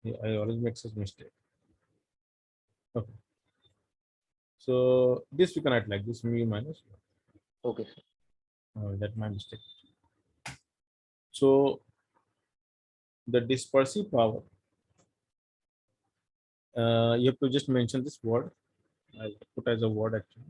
Yeah, I always make such mistake. Okay. So this we can write like this, mu minus Okay, sir. that my mistake. So the dispersive power, you have to just mention this word. I put as a word actually.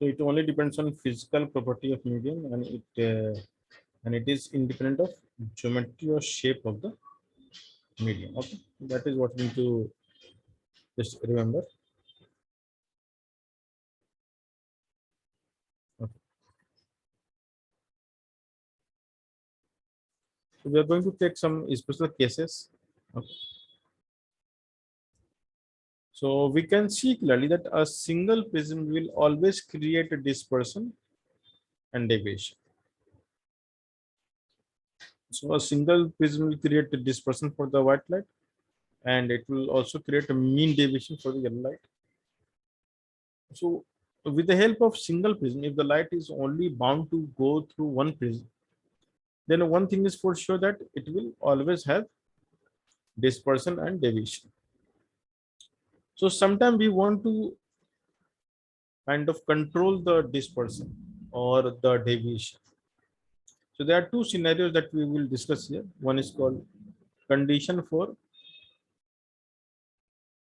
So it only depends on physical property of medium, and it is independent of geometry or shape of the medium. Okay, that is what we need to just remember. Okay. So we are going to take some special cases. Okay. So we can see clearly that a single prism will always create a dispersion and deviation. So a single prism will create a dispersion for the white light, and it will also create a mean deviation for the yellow light. So with the help of single prism, if the light is only bound to go through one prism, then one thing is for sure that it will always have dispersion and deviation. So sometimes we want to kind of control the dispersion or the deviation. So there are two scenarios that we will discuss here. One is called condition for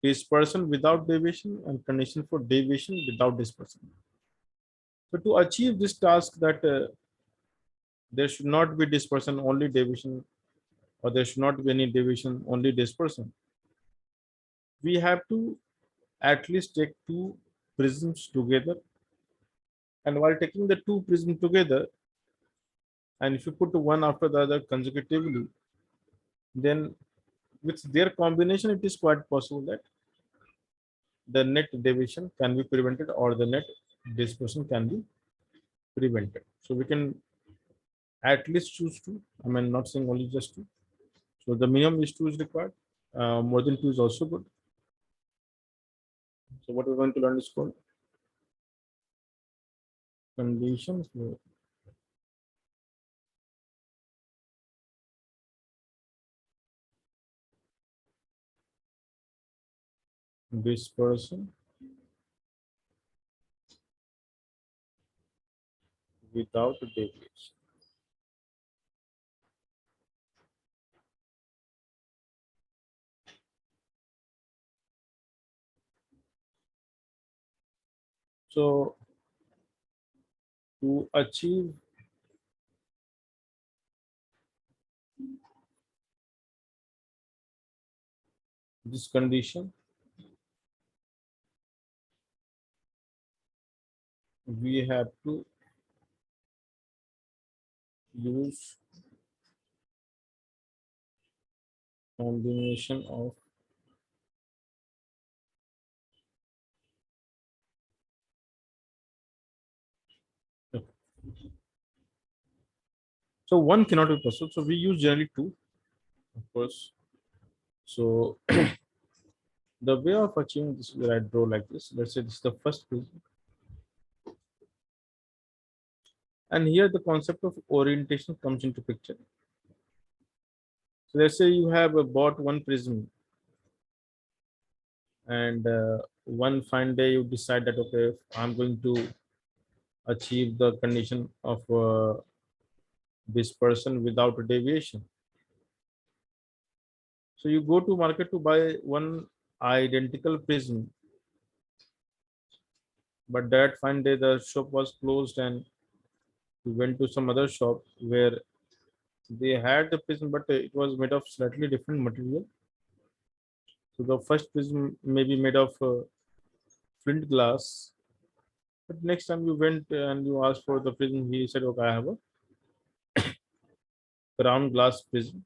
dispersion without deviation and condition for deviation without dispersion. So to achieve this task that there should not be dispersion, only deviation, or there should not be any deviation, only dispersion, we have to at least take two prisms together. And while taking the two prisms together, and if you put one after the other consecutively, then with their combination, it is quite possible that the net deviation can be prevented or the net dispersion can be prevented. So we can at least choose two. I mean, not saying only just two. So the minimum is two is required. More than two is also good. So what we're going to learn is called conditions for dispersion without deviation. So to achieve this condition, we have to use combination of so one cannot be possible. So we use generally two, of course. So the way of achieving this is I draw like this. Let's say this is the first prism. And here the concept of orientation comes into picture. So let's say you have bought one prism, and one fine day you decide that okay, I'm going to achieve the condition of dispersion without deviation. So you go to market to buy one identical prism, but that fine day the shop was closed and you went to some other shop where they had the prism, but it was made of slightly different material. So the first prism may be made of flint glass, but next time you went and you asked for the prism, he said, okay, I have a round glass prism.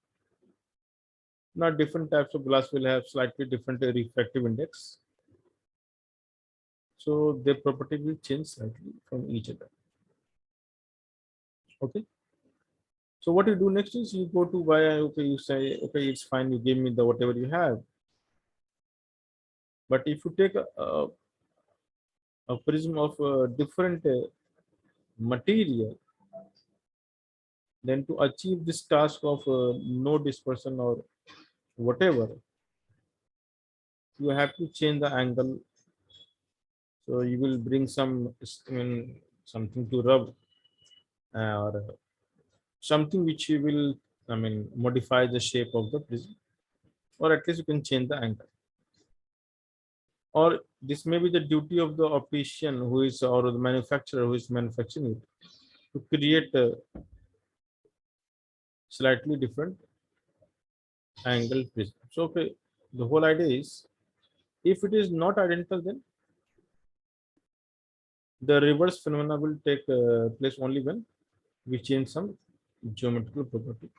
Now different types of glass will have slightly different refractive index. So their property will change slightly from each other. Okay. So what you do next is you go to buy, okay, you say, okay, it's fine, you give me the whatever you have. But if you take a prism of different material, then to achieve this task of no dispersion or whatever, you have to change the angle. So you will bring some, I mean, something to rub or something which you will, I mean, modify the shape of the prism, or at least you can change the angle. or this may be the duty of the optician who is, or the manufacturer who is manufacturing it, to create a slightly different angle prism. So okay, the whole idea is, if it is not identical, then the reverse phenomena will take place only when we change some geometrical property.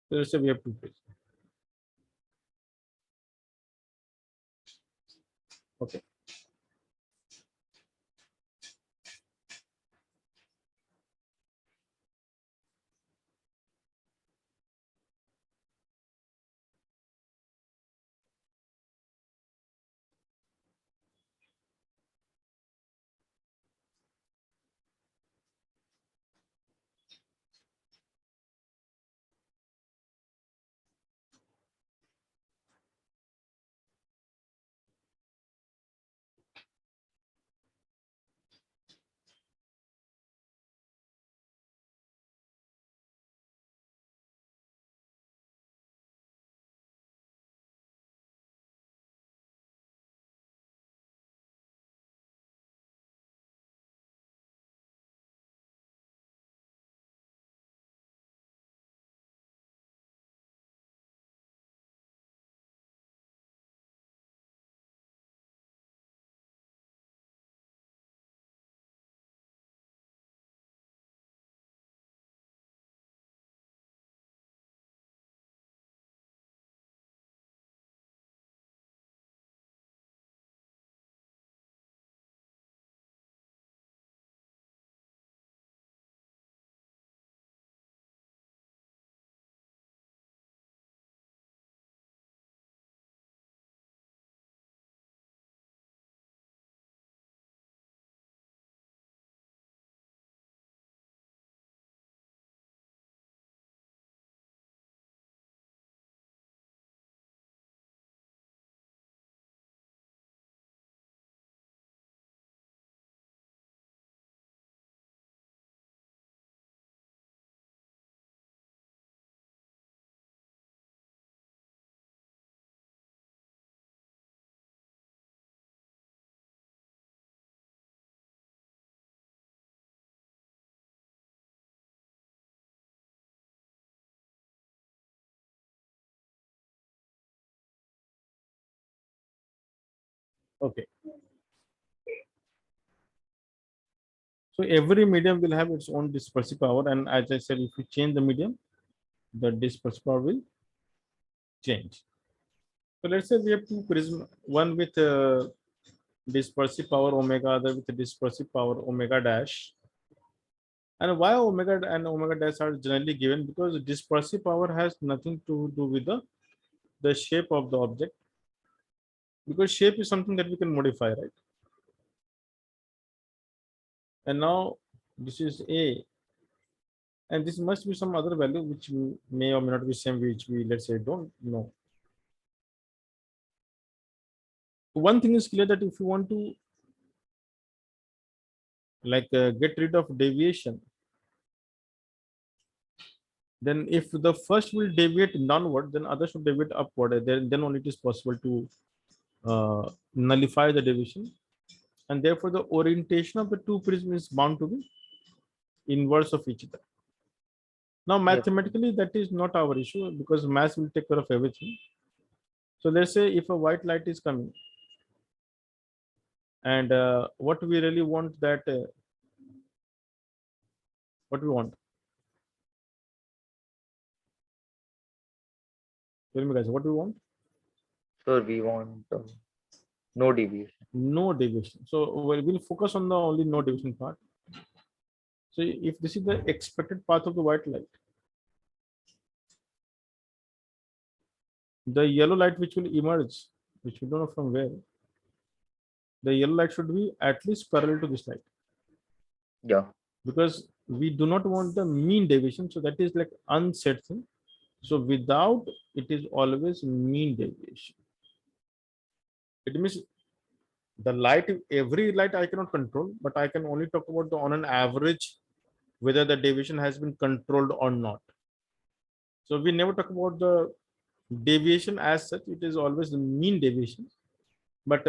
So let's say we have two prisms. Okay. Okay. So every medium will have its own dispersive power, and as I said, if you change the medium, the dispersive power will change. So let's say we have two prism, one with dispersive power omega, other with dispersive power omega dash. And why omega and omega dash are generally given? Because dispersive power has nothing to do with the shape of the object, because shape is something that we can modify, right? And now this is A, and this must be some other value which may or may not be same, which we, let's say, don't know. One thing is clear, that if you want to like get rid of deviation, then if the first will deviate downward, then others should deviate upward, and then only it is possible to nullify the deviation, and therefore the orientation of the two prisms is bound to be inverse of each other. Now Yes. mathematically that is not our issue, because math will take care of everything. So let's say if a white light is coming, and what we really want, that what we want, tell me guys, what we want? Sir, we want no deviation. No deviation. So we'll focus on the only no deviation part. So if this is the expected path of the white light, the yellow light which will emerge, which we don't know from where, the yellow light should be at least parallel to this light, Yeah. because we do not want the mean deviation. So that is like unset thing. So without, it is always mean deviation. It means the light, every light I cannot control, but I can only talk about the on an average whether the deviation has been controlled or not. So we never talk about the deviation as such, it is always the mean deviation, but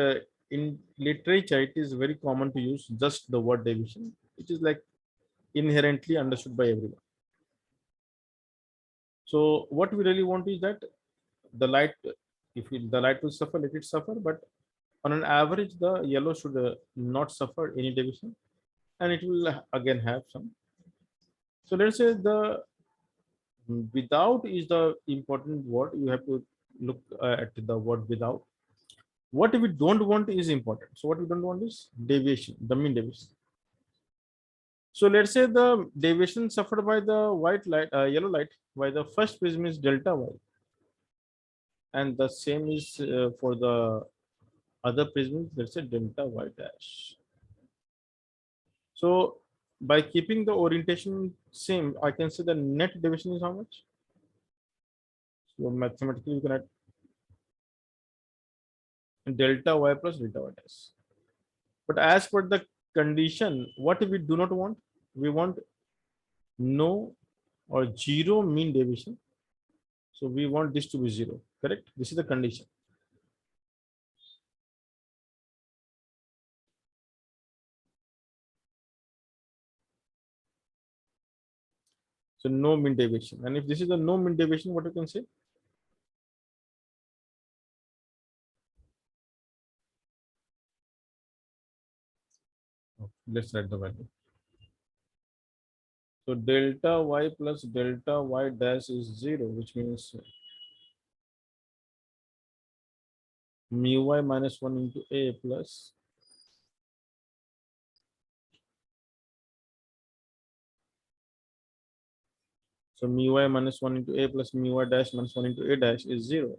in literature it is very common to use just the word deviation, which is like inherently understood by everyone. So what we really want is that the light, the light will suffer, let it suffer, but on an average the yellow should not suffer any deviation, and it will again have some. So let's say the without is the important word. You have to look at the word without. What we don't want is important. So what we don't want is deviation, the mean deviation. So let's say the deviation suffered by the white light, yellow light by the first prism is delta y, and the same is for the other prisms. Let's say delta y dash. So by keeping the orientation same, I can say the net deviation is how much. So mathematically, you can add delta y plus delta y dash. But as per the condition, what we do not want, we want no or zero mean deviation. So we want this to be zero, correct? This is the condition. So no mean deviation. And if this is a no mean deviation, what you can say? Okay, let's write the value. So delta y plus delta y dash is zero, which means mu y minus 1 into a plus so mu y minus 1 into a plus mu y dash minus 1 into a dash is 0.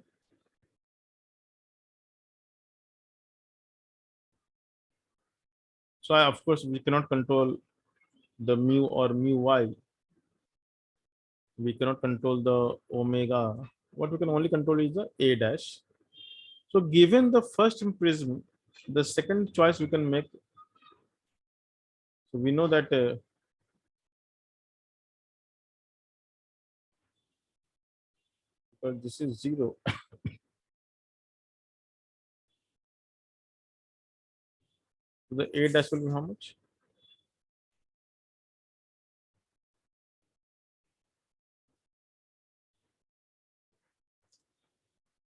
So of course we cannot control the mu or mu y. We cannot control the omega. What we can only control is the a dash. So given the first prism, the second choice we can make. So we know that because this is 0. The a dash will be how much?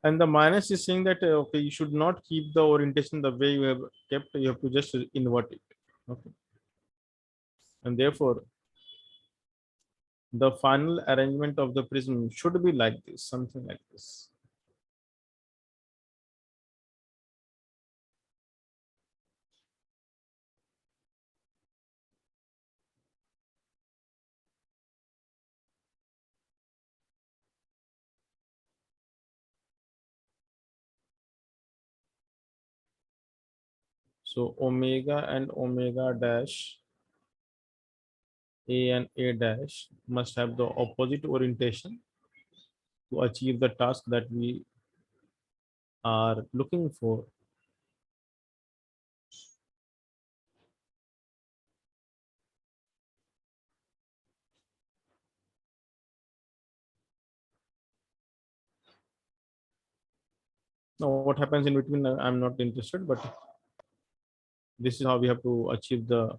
And the minus is saying that okay, you should not keep the orientation the way you have kept. You have to just invert it. Okay. And therefore, the final arrangement of the prism should be like this, something like this. So omega and omega dash, a and a dash must have the opposite orientation to achieve the task that we are looking for. Now, what happens in between, I'm not interested, but this is how we have to achieve the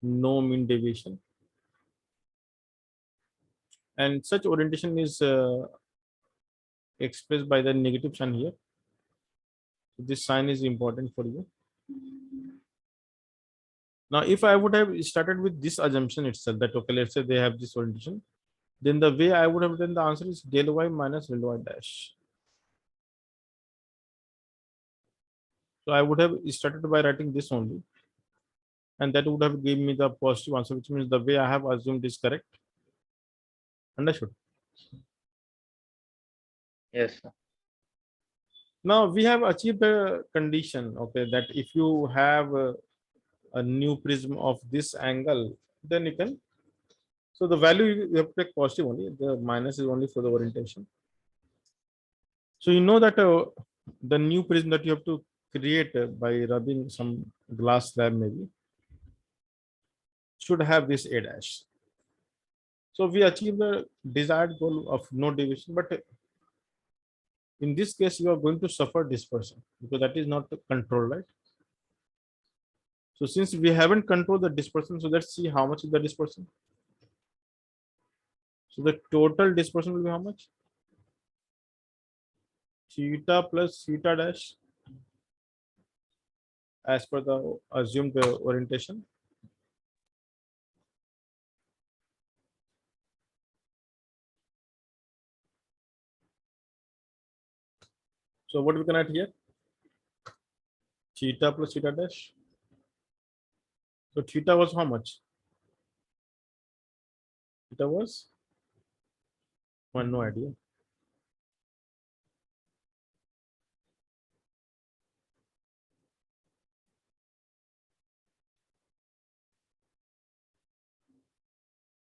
no mean deviation. And such orientation is expressed by the negative sign here. So this sign is important for you. Now, if I would have started with this assumption itself, that okay, let's say they have this orientation, then the way I would have done the answer is del y minus del y dash. So I would have started by writing this only, and that would have given me the positive answer, which means the way I have assumed is correct. Understood? Yes, sir. Now we have achieved the condition, okay, that if you have a new prism of this angle, then you can. So the value you have to take positive only. The minus is only for the orientation. So you know that the new prism that you have to create by rubbing some glass slab maybe should have this a dash. So we achieve the desired goal of no deviation, but in this case, you are going to suffer dispersion because that is not the control, right? So since we haven't controlled the dispersion, so let's see how much is the dispersion. So the total dispersion will be how much? Theta plus theta dash as per the assumed orientation. So what we can add here? Theta plus theta dash. So theta was how much? Theta was one, no idea.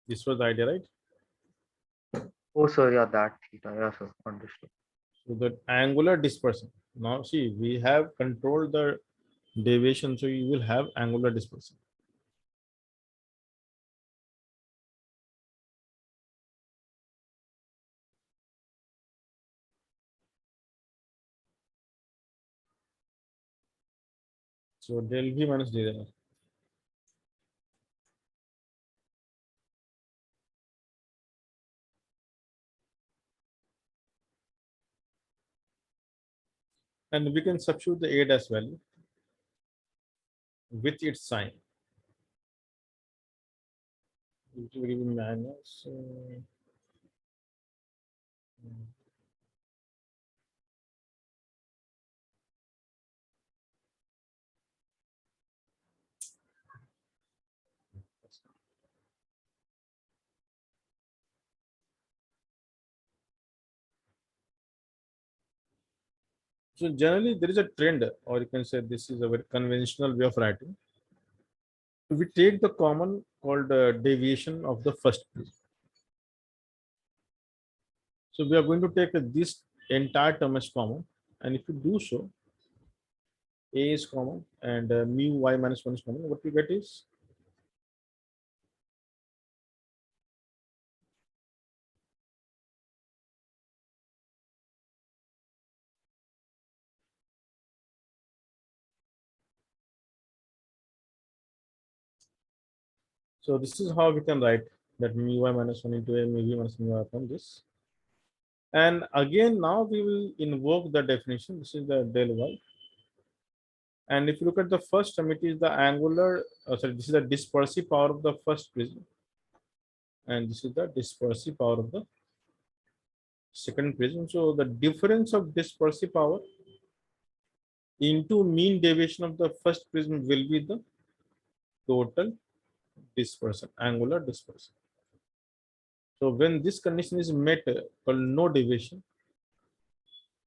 This was the idea, right? Oh, sir, yeah, that theta. Yeah, sir, understood. So the angular dispersion. Now see, we have controlled the deviation, so you will have angular dispersion. So del V minus del R. And we can substitute the A dash value with its sign. It will give you minus. So generally there is a trend, or you can say this is a very conventional way of writing. We take the common called deviation of the first prism. So we are going to take this entire term as common, and if you do so, A is common and mu y minus 1 is common. What we get is so this is how we can write that mu y minus 1 into A mu v minus mu y upon this. And again, now we will invoke the definition. This is the del y. And if you look at the first term, it is the angular, sorry, this is the dispersive power of the first prism. And this is the dispersive power of the second prism. So the difference of dispersive power into mean deviation of the first prism will be the total dispersion, angular dispersion. So when this condition is met, called no deviation,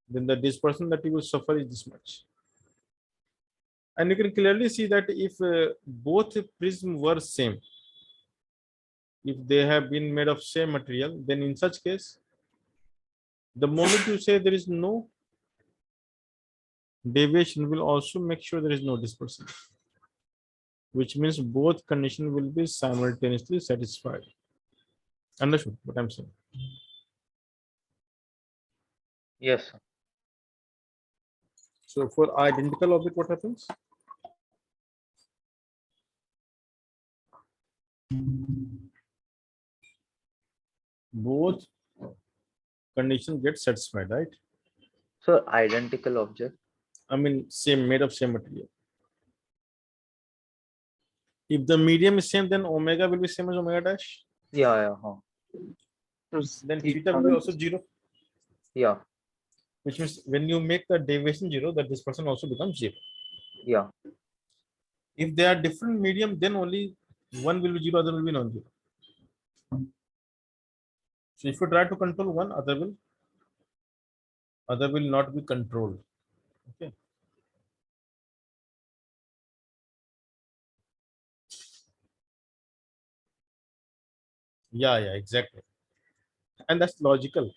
then the dispersion that you will suffer is this much. And you can clearly see that if both prism were same, if they have been made of same material, then in such case, the moment you say there is no deviation will also make sure there is no dispersion, which means both conditions will be simultaneously satisfied. Understood what I'm saying? Yes, sir. So for identical object, what happens? Both conditions get satisfied, right? So identical object. I mean, same, made of same material. If the medium is same, then omega will be same as omega dash. Yeah, yeah, huh. Then theta will be also 0, Yeah, which means when you make the deviation 0, that dispersion also becomes 0. yeah, If they are different medium, then only one will be 0, other will be non-zero. So if you try to control one, other will not be controlled. Okay. Yeah, exactly. And that's logical.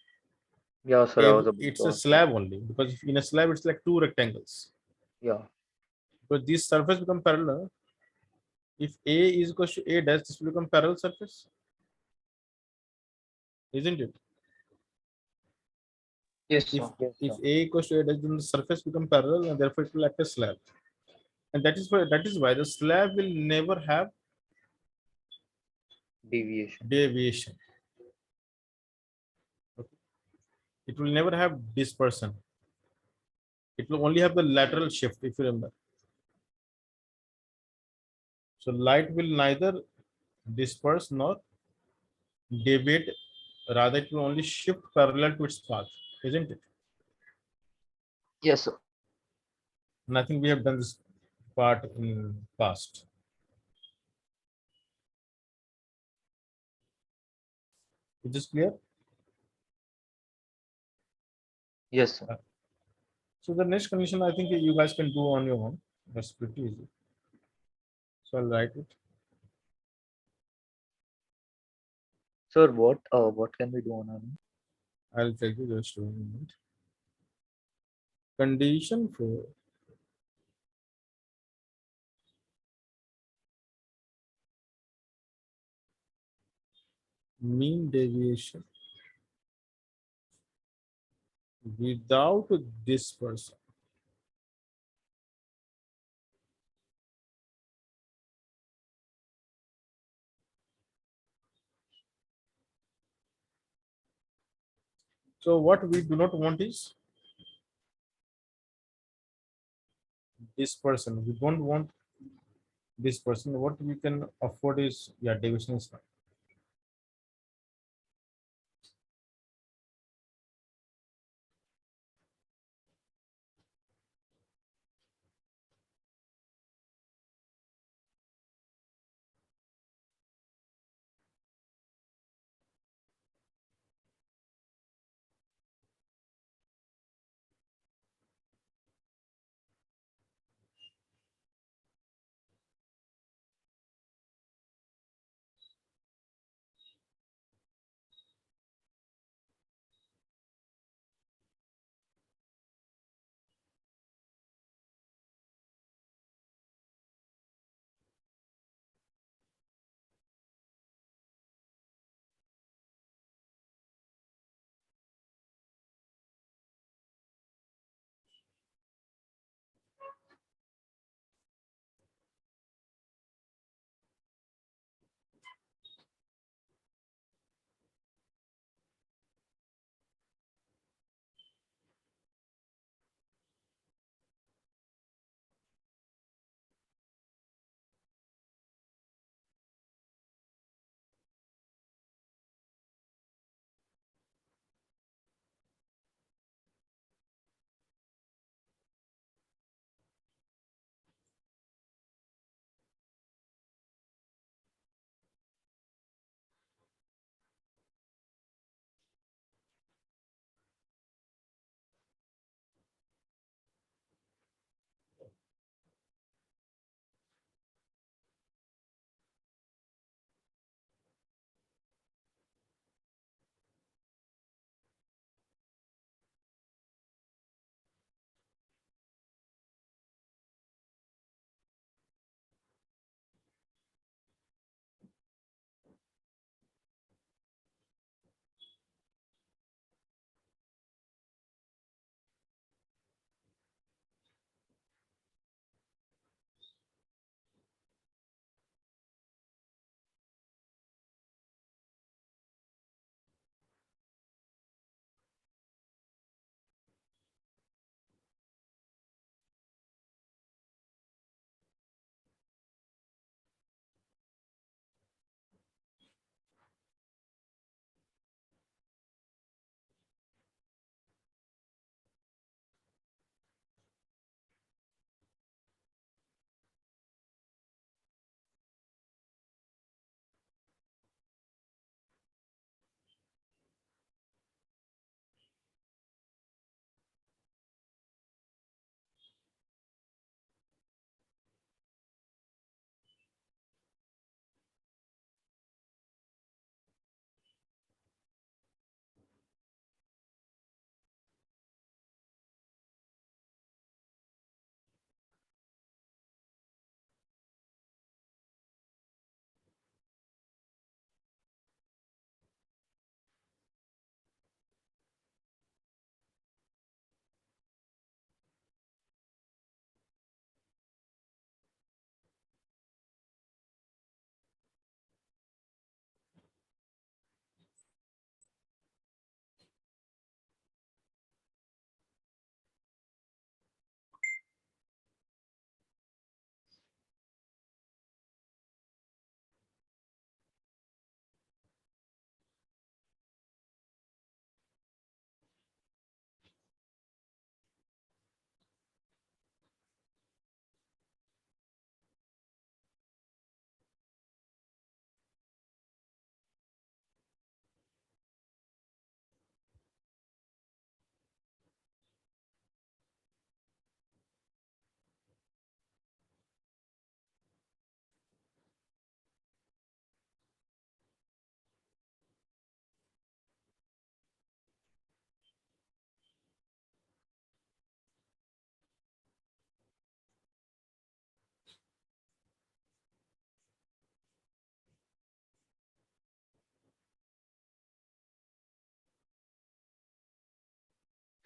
yeah, sir. I was about It's to a ask. slab only, because if in a slab it's like two rectangles. Yeah, But these surface become parallel. If A is equal to A dash, this will become parallel surface. isn't it? Yes, If sir. Yes, if sir. A equals to A, then the surface become parallel, and therefore it will act as slab. And that is why the slab will never have Deviation. deviation. Okay. It will never have dispersion. It will only have the lateral shift, if you remember. So light will neither disperse nor deviate, rather it will only shift parallel to its path, isn't it? Yes, sir. Nothing we have done this part in past. Is this clear? Yes, sir. So the next condition I think you guys can do on your own. That's pretty easy. So I'll write it. Sir, what can we do on our own? I'll tell you just a moment. Condition for mean deviation without dispersion. So what we do not want is dispersion. We don't want dispersion. What we can afford is, yeah, deviation is fine.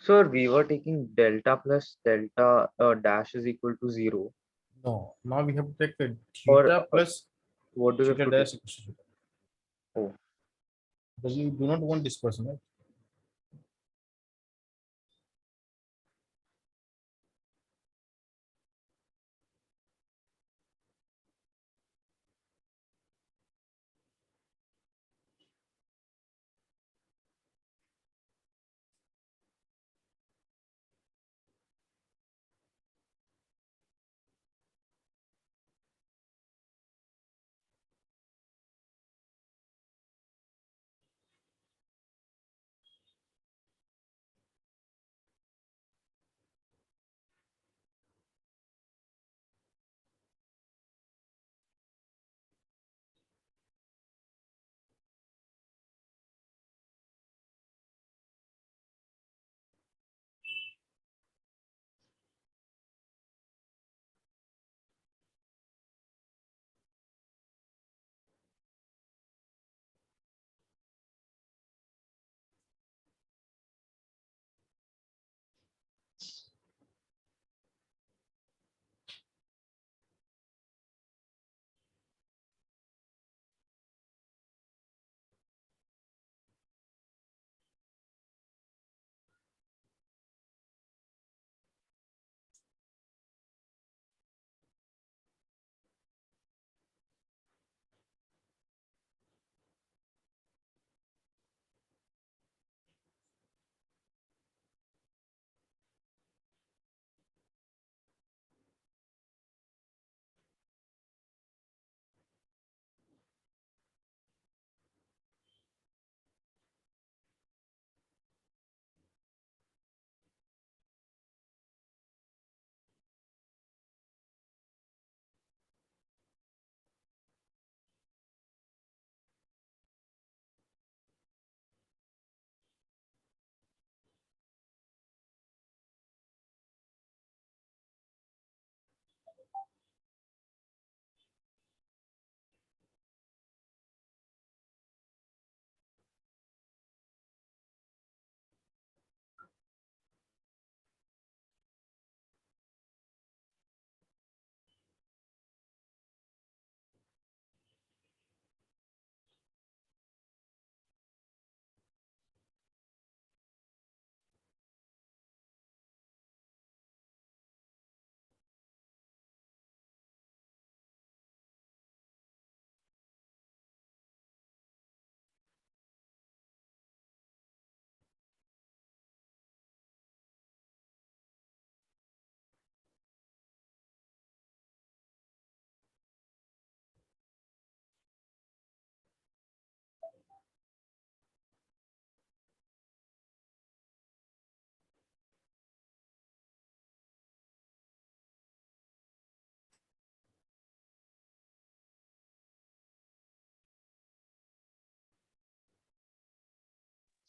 Sir, we were taking delta plus delta dash is equal to 0. No, now we have to take the Or theta plus what do we have theta to take? dash equals to 0. Oh, Because you do not want dispersion, right?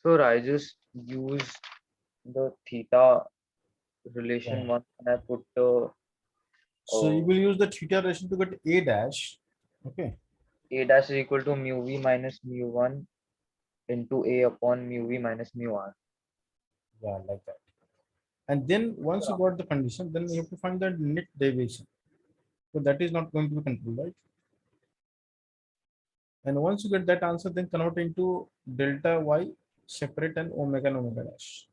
sir, I just used the theta relation Yeah. one and I put the So you will use the theta relation to get a dash. Okay. a dash is equal to mu v minus mu 1 into a upon mu v minus mu r. Yeah, like that. And then once you got the condition, then you have to find the net deviation. So that is not going to be controlled, right? And once you get that answer, then convert into delta y separate and omega dash.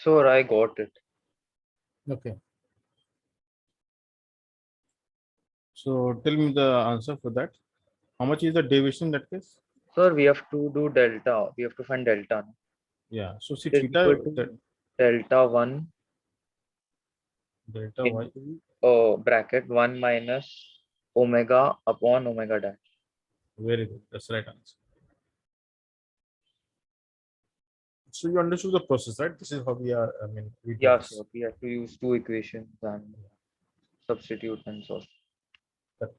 Sir, I got it. Okay. So tell me the answer for that. How much is the deviation in that case? Sir, we have to do delta. We have to find delta. No? Yeah. So see It is equal theta to delta 1 delta y. into bracket 1 minus omega upon omega dash. Very good. That's the right answer. So you understood the process, right? This is how we are. I mean, we do Yeah, this. sir. We have to use two equations and substitute and solve. Correct.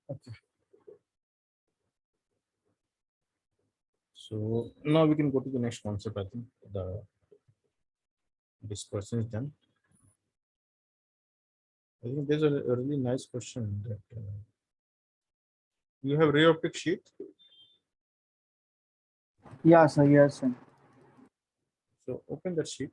Okay. So now we can go to the next concept. I think the discussion is done. I think there's a really nice question that you have ray optic sheet. Yeah, sir. Yes, sir. So open that sheet.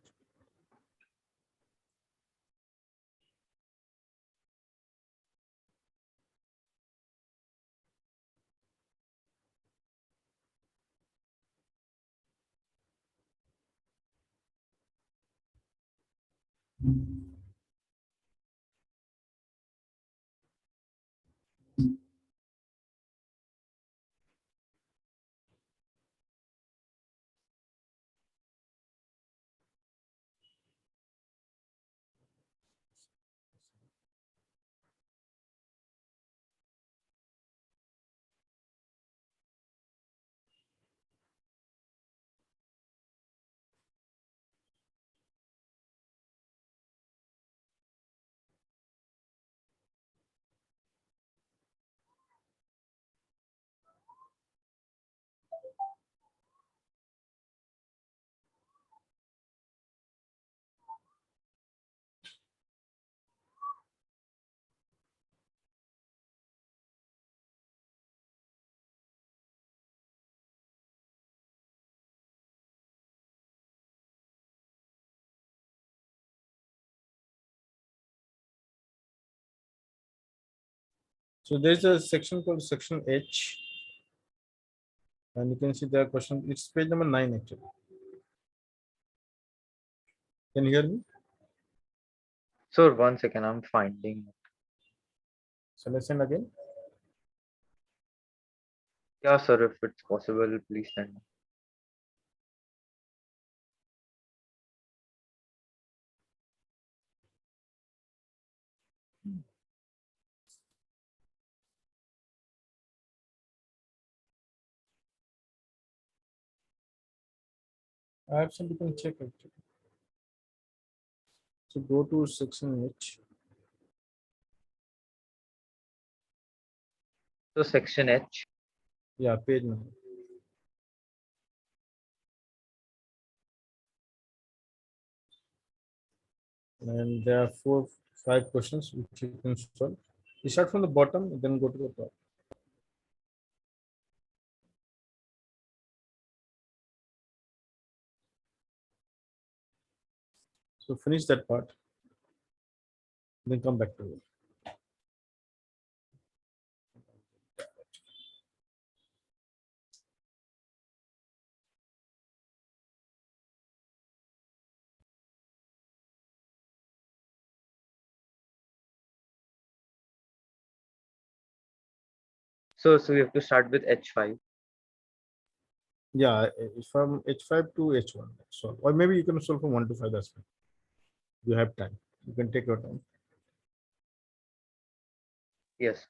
So there's a section called section H, and you can see the question. It's page number 9 actually. Can you hear me? Sir, 1 second. I'm finding it. So let's send again. Yeah, sir. If it's possible, please send. I have some, you can check actually. So go to section H. So section H. Yeah, page 9. And there are 5 questions which you can solve. You start from the bottom, then go to the top. So finish that part, then come back to it. So we have to start with H5. Yeah, from H5 to H1. So, or maybe you can solve from 1 to 5. That's fine. You have time. You can take your time. Yes.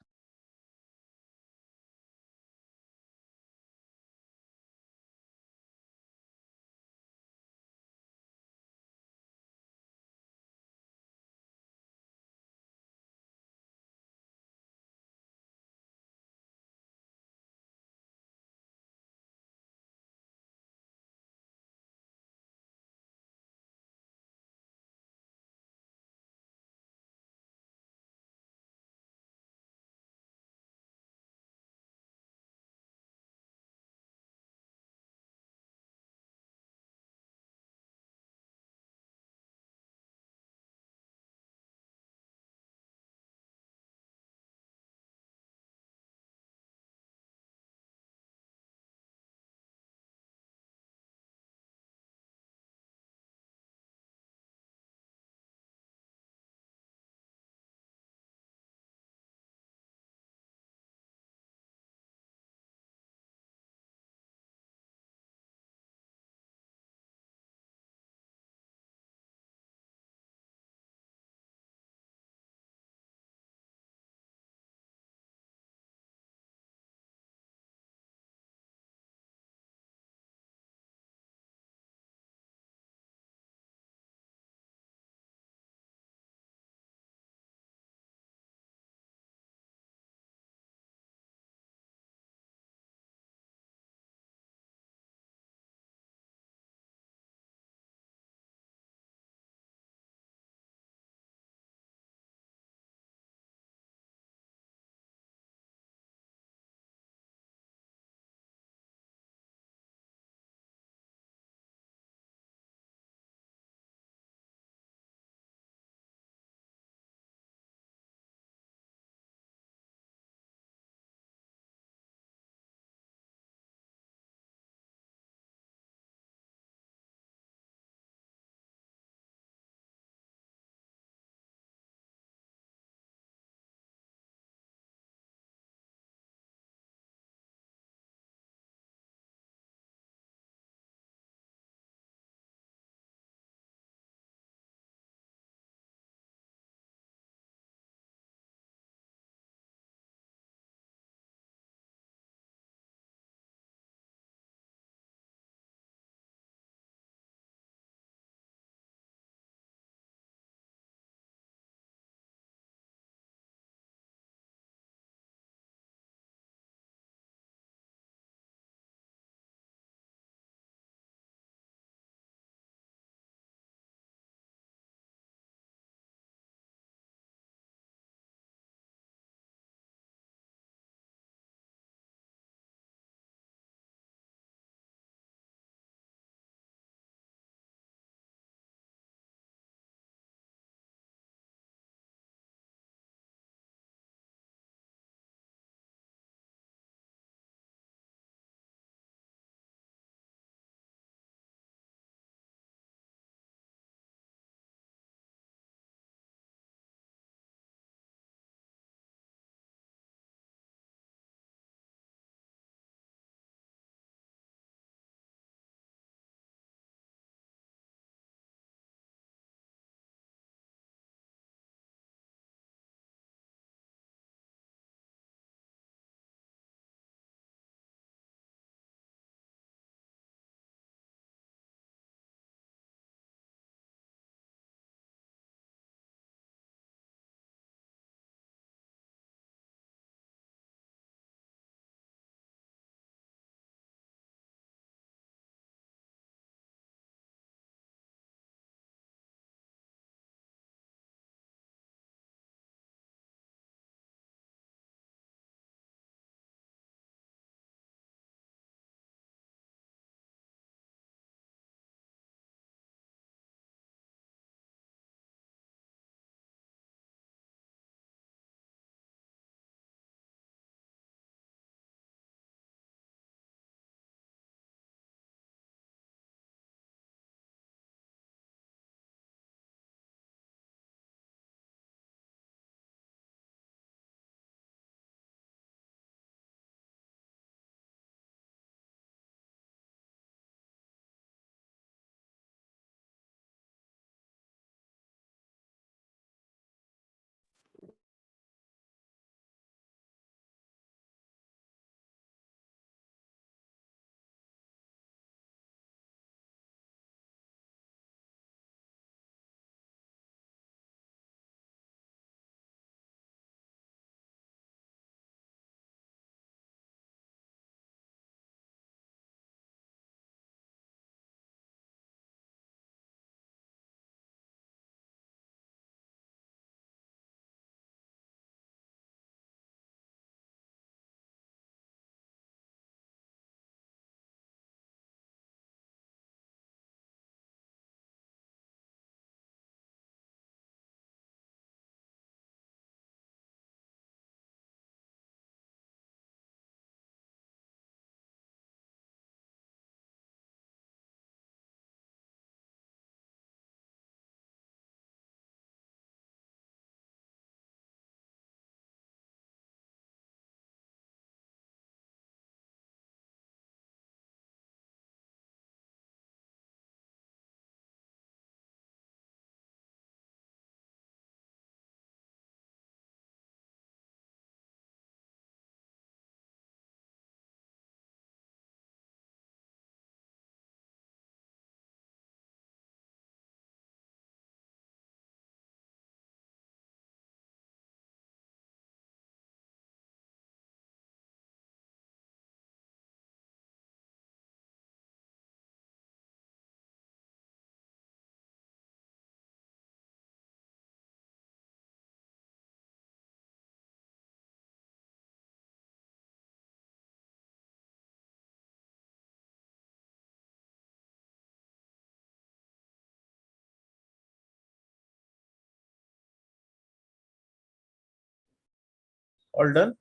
All done?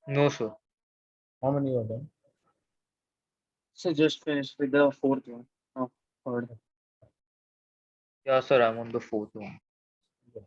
No, sir. How many are done? So just finished with the fourth one. Oh, third. Yeah, sir, I'm on the fourth one. Yes.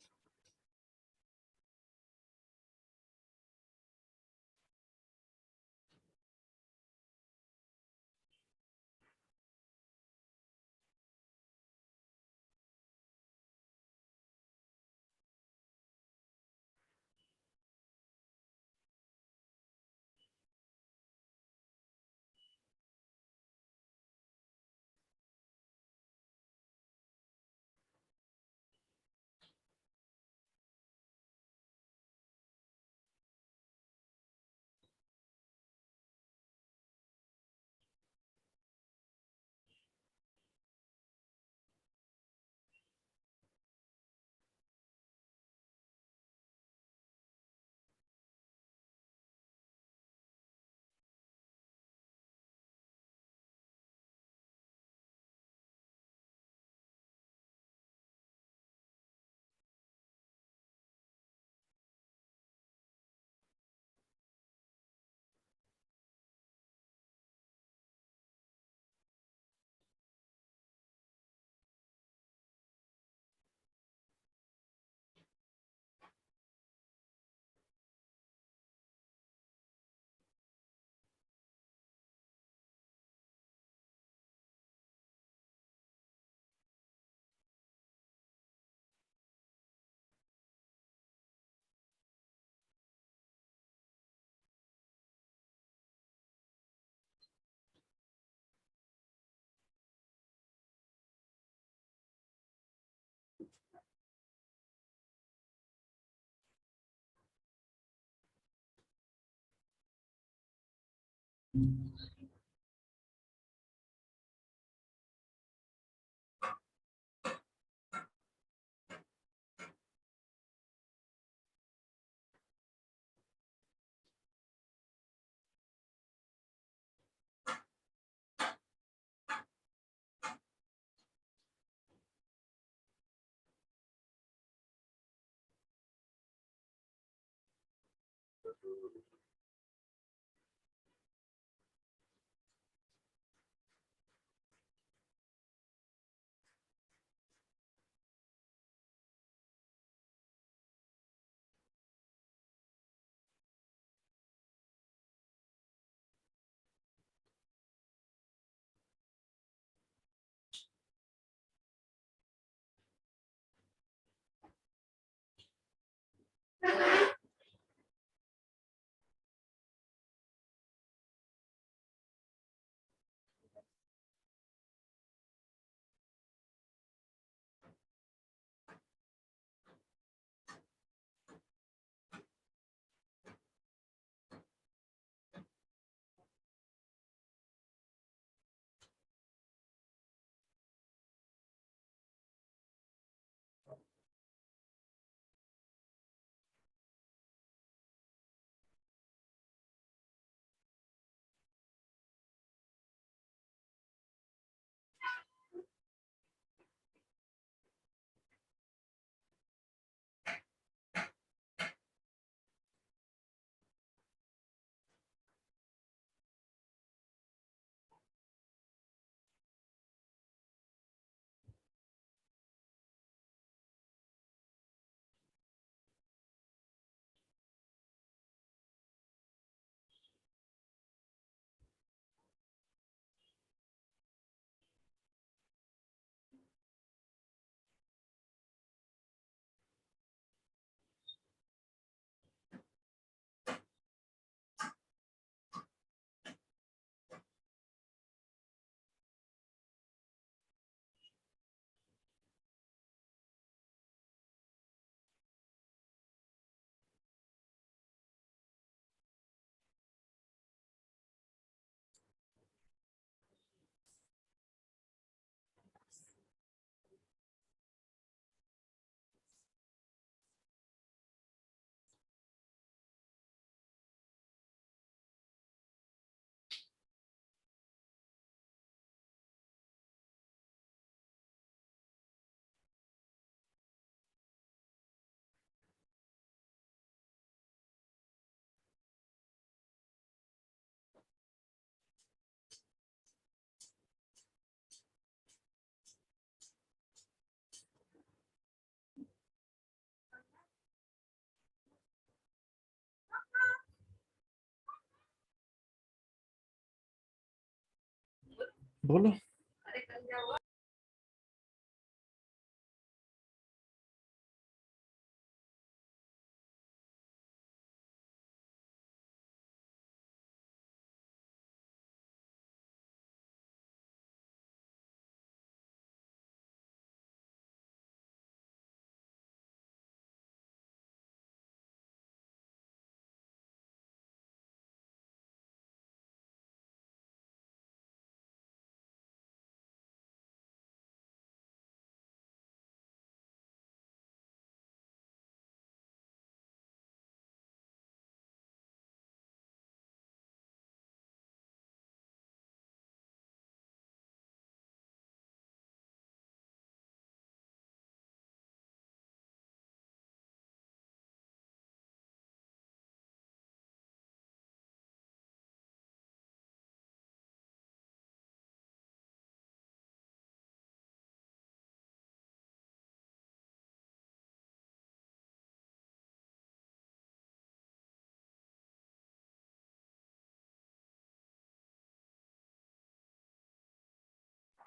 बोलो.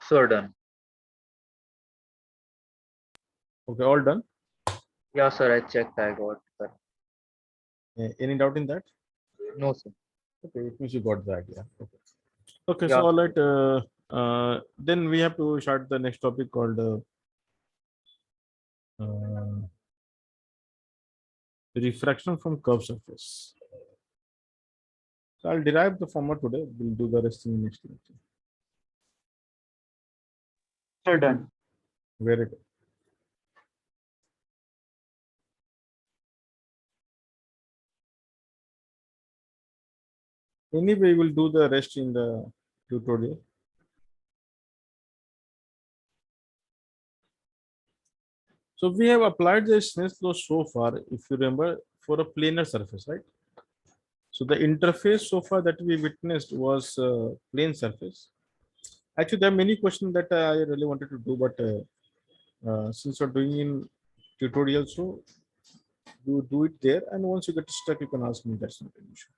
So done. Okay, all done. Yeah, sir. I checked. I got that. Any doubt in that? No, sir. Okay, it means you got the idea. Okay. Okay, Yeah. so all right. Then we have to start the next topic called uh, refraction from curved surface. So I'll derive the formula today. We'll do the rest in the next lecture. So done. Very good. Anyway, we'll do the rest in the tutorial. So we have applied the Snell's law so far, if you remember, for a planar surface, right? So the interface so far that we witnessed was plane surface. Actually, there are many questions that I really wanted to do, but since you're doing in tutorial, so you do it there, and once you get stuck, you can ask me. That's not an issue.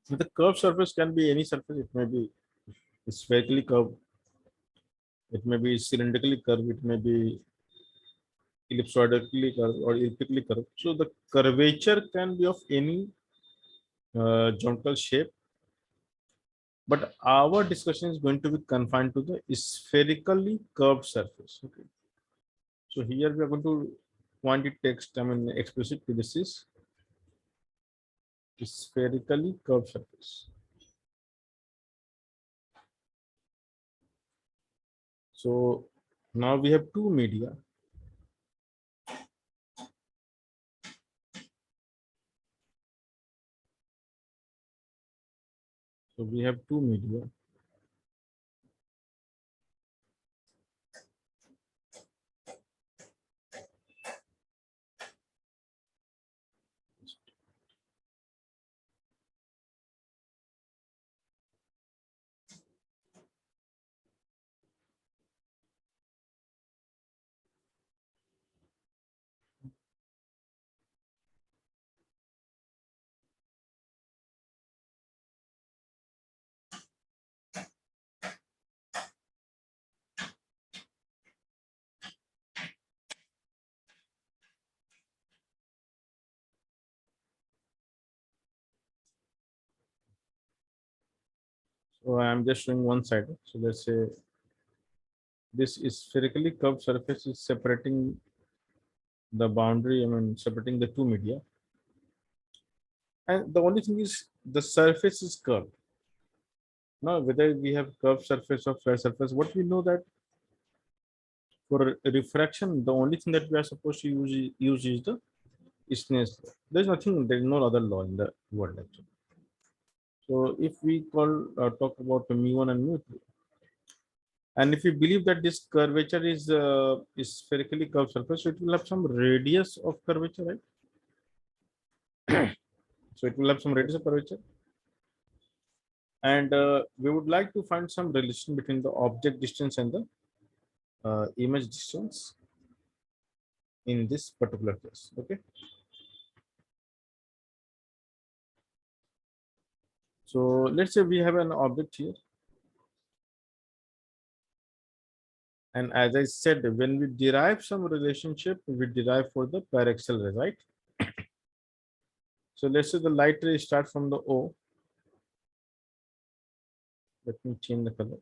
So the curved surface can be any surface. It may be spherically curved. It may be cylindrically curved. It may be ellipsoidally curved or elliptically curved. So the curvature can be of any geometrical shape, but our discussion is going to be confined to the spherically curved surface. Okay. So here we are going to quantity text. I mean explicitly this is spherically curved surface. So now we have two media. So we have two media. So I am just showing one side. So let's say this is spherically curved surface is separating the boundary, I mean separating the two media. And the only thing is the surface is curved. Now whether we have curved surface or flat surface, what we know that for refraction, the only thing that we are supposed to use is the Snell's law. There's nothing, there's no other law in the world actually. So if we talk about mu1 and mu2, and if we believe that this curvature is spherically curved surface, so it will have some radius of curvature, right? So it will have some radius of curvature. And we would like to find some relation between the object distance and the image distance in this particular case. Okay. So let's say we have an object here. And as I said, when we derive some relationship, we derive for the paraxial ray, right? So let's say the light ray starts from the O. Let me change the color.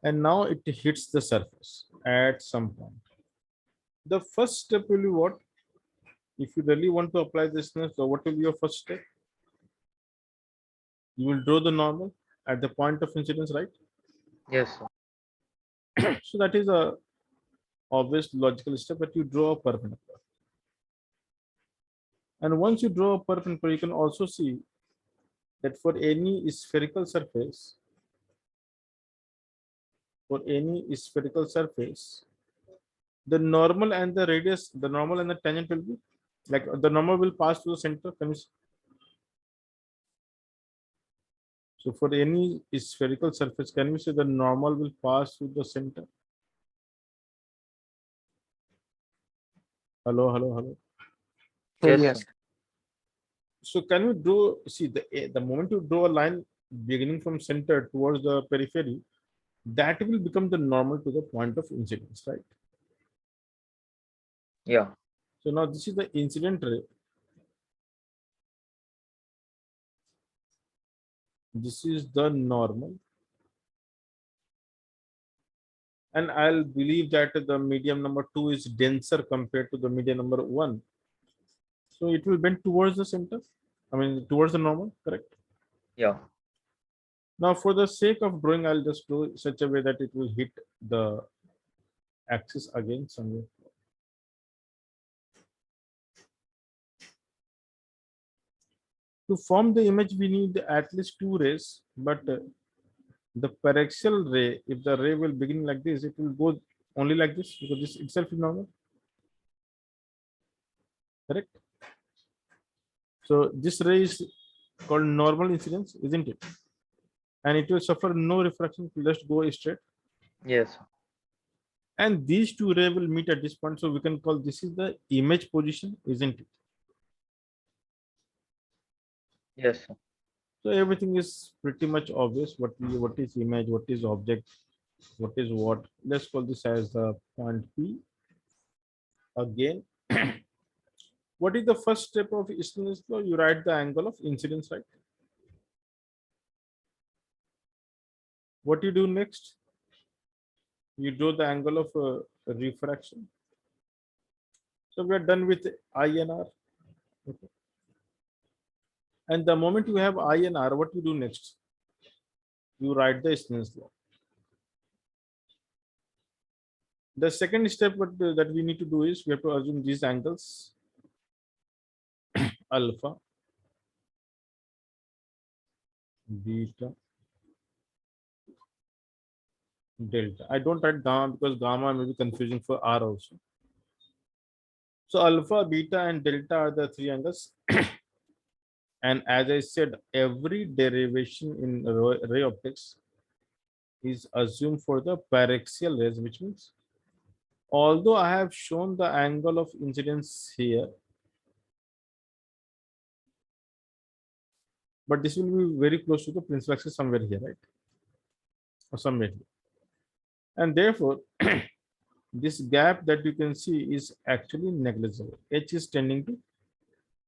And now it hits the surface at some point. The first step will be what? If you really want to apply this, so what will be your first step? You will draw the normal at the point of incidence, right? Yes, sir. So that is a obvious logical step, that you draw a perpendicular. And once you draw a perpendicular, you can also see that for any spherical surface, the normal and the radius, the normal and the tangent will be like the normal will pass through the center. Can you see? So for any spherical surface, can you say the normal will pass through the center? Hello, hello, hello. Yes, Yes. sir. So can we draw, see the moment you draw a line beginning from center towards the periphery, that will become the normal to the point of incidence, right? Yeah. So now this is the incident ray. This is the normal. And I'll believe that the medium number 2 is denser compared to the medium number 1. So it will bend towards the center. I mean, towards the normal, correct? Yeah. Now, for the sake of drawing, I'll just do such a way that it will hit the axis again somewhere. To form the image, we need at least 2 rays, but the paraxial ray, if the ray will begin like this, it will go only like this because this itself is normal. Correct? So this ray is called normal incidence, isn't it? And it will suffer no refraction, it will just go straight. Yes. And these two rays will meet at this point. So we can call this is the image position, isn't it? Yes, sir. So everything is pretty much obvious. What is image, what is object, what is what. Let's call this as the point P. Again, what is the first step of Isner's law? You write the angle of incidence, right? What you do next? You draw the angle of refraction. So we are done with I and R. Okay. And the moment you have I and R, what you do next? You write the Snell's law. The second step that we need to do is we have to assume these angles alpha, beta, delta. I don't write gamma because gamma may be confusing for R also. So alpha, beta, and delta are the three angles. And as I said, every derivation in ray optics is assumed for the paraxial rays, which means although I have shown the angle of incidence here, but this will be very close to the principal axis somewhere here, right? Or somewhere here. And therefore, this gap that you can see is actually negligible. H is tending to,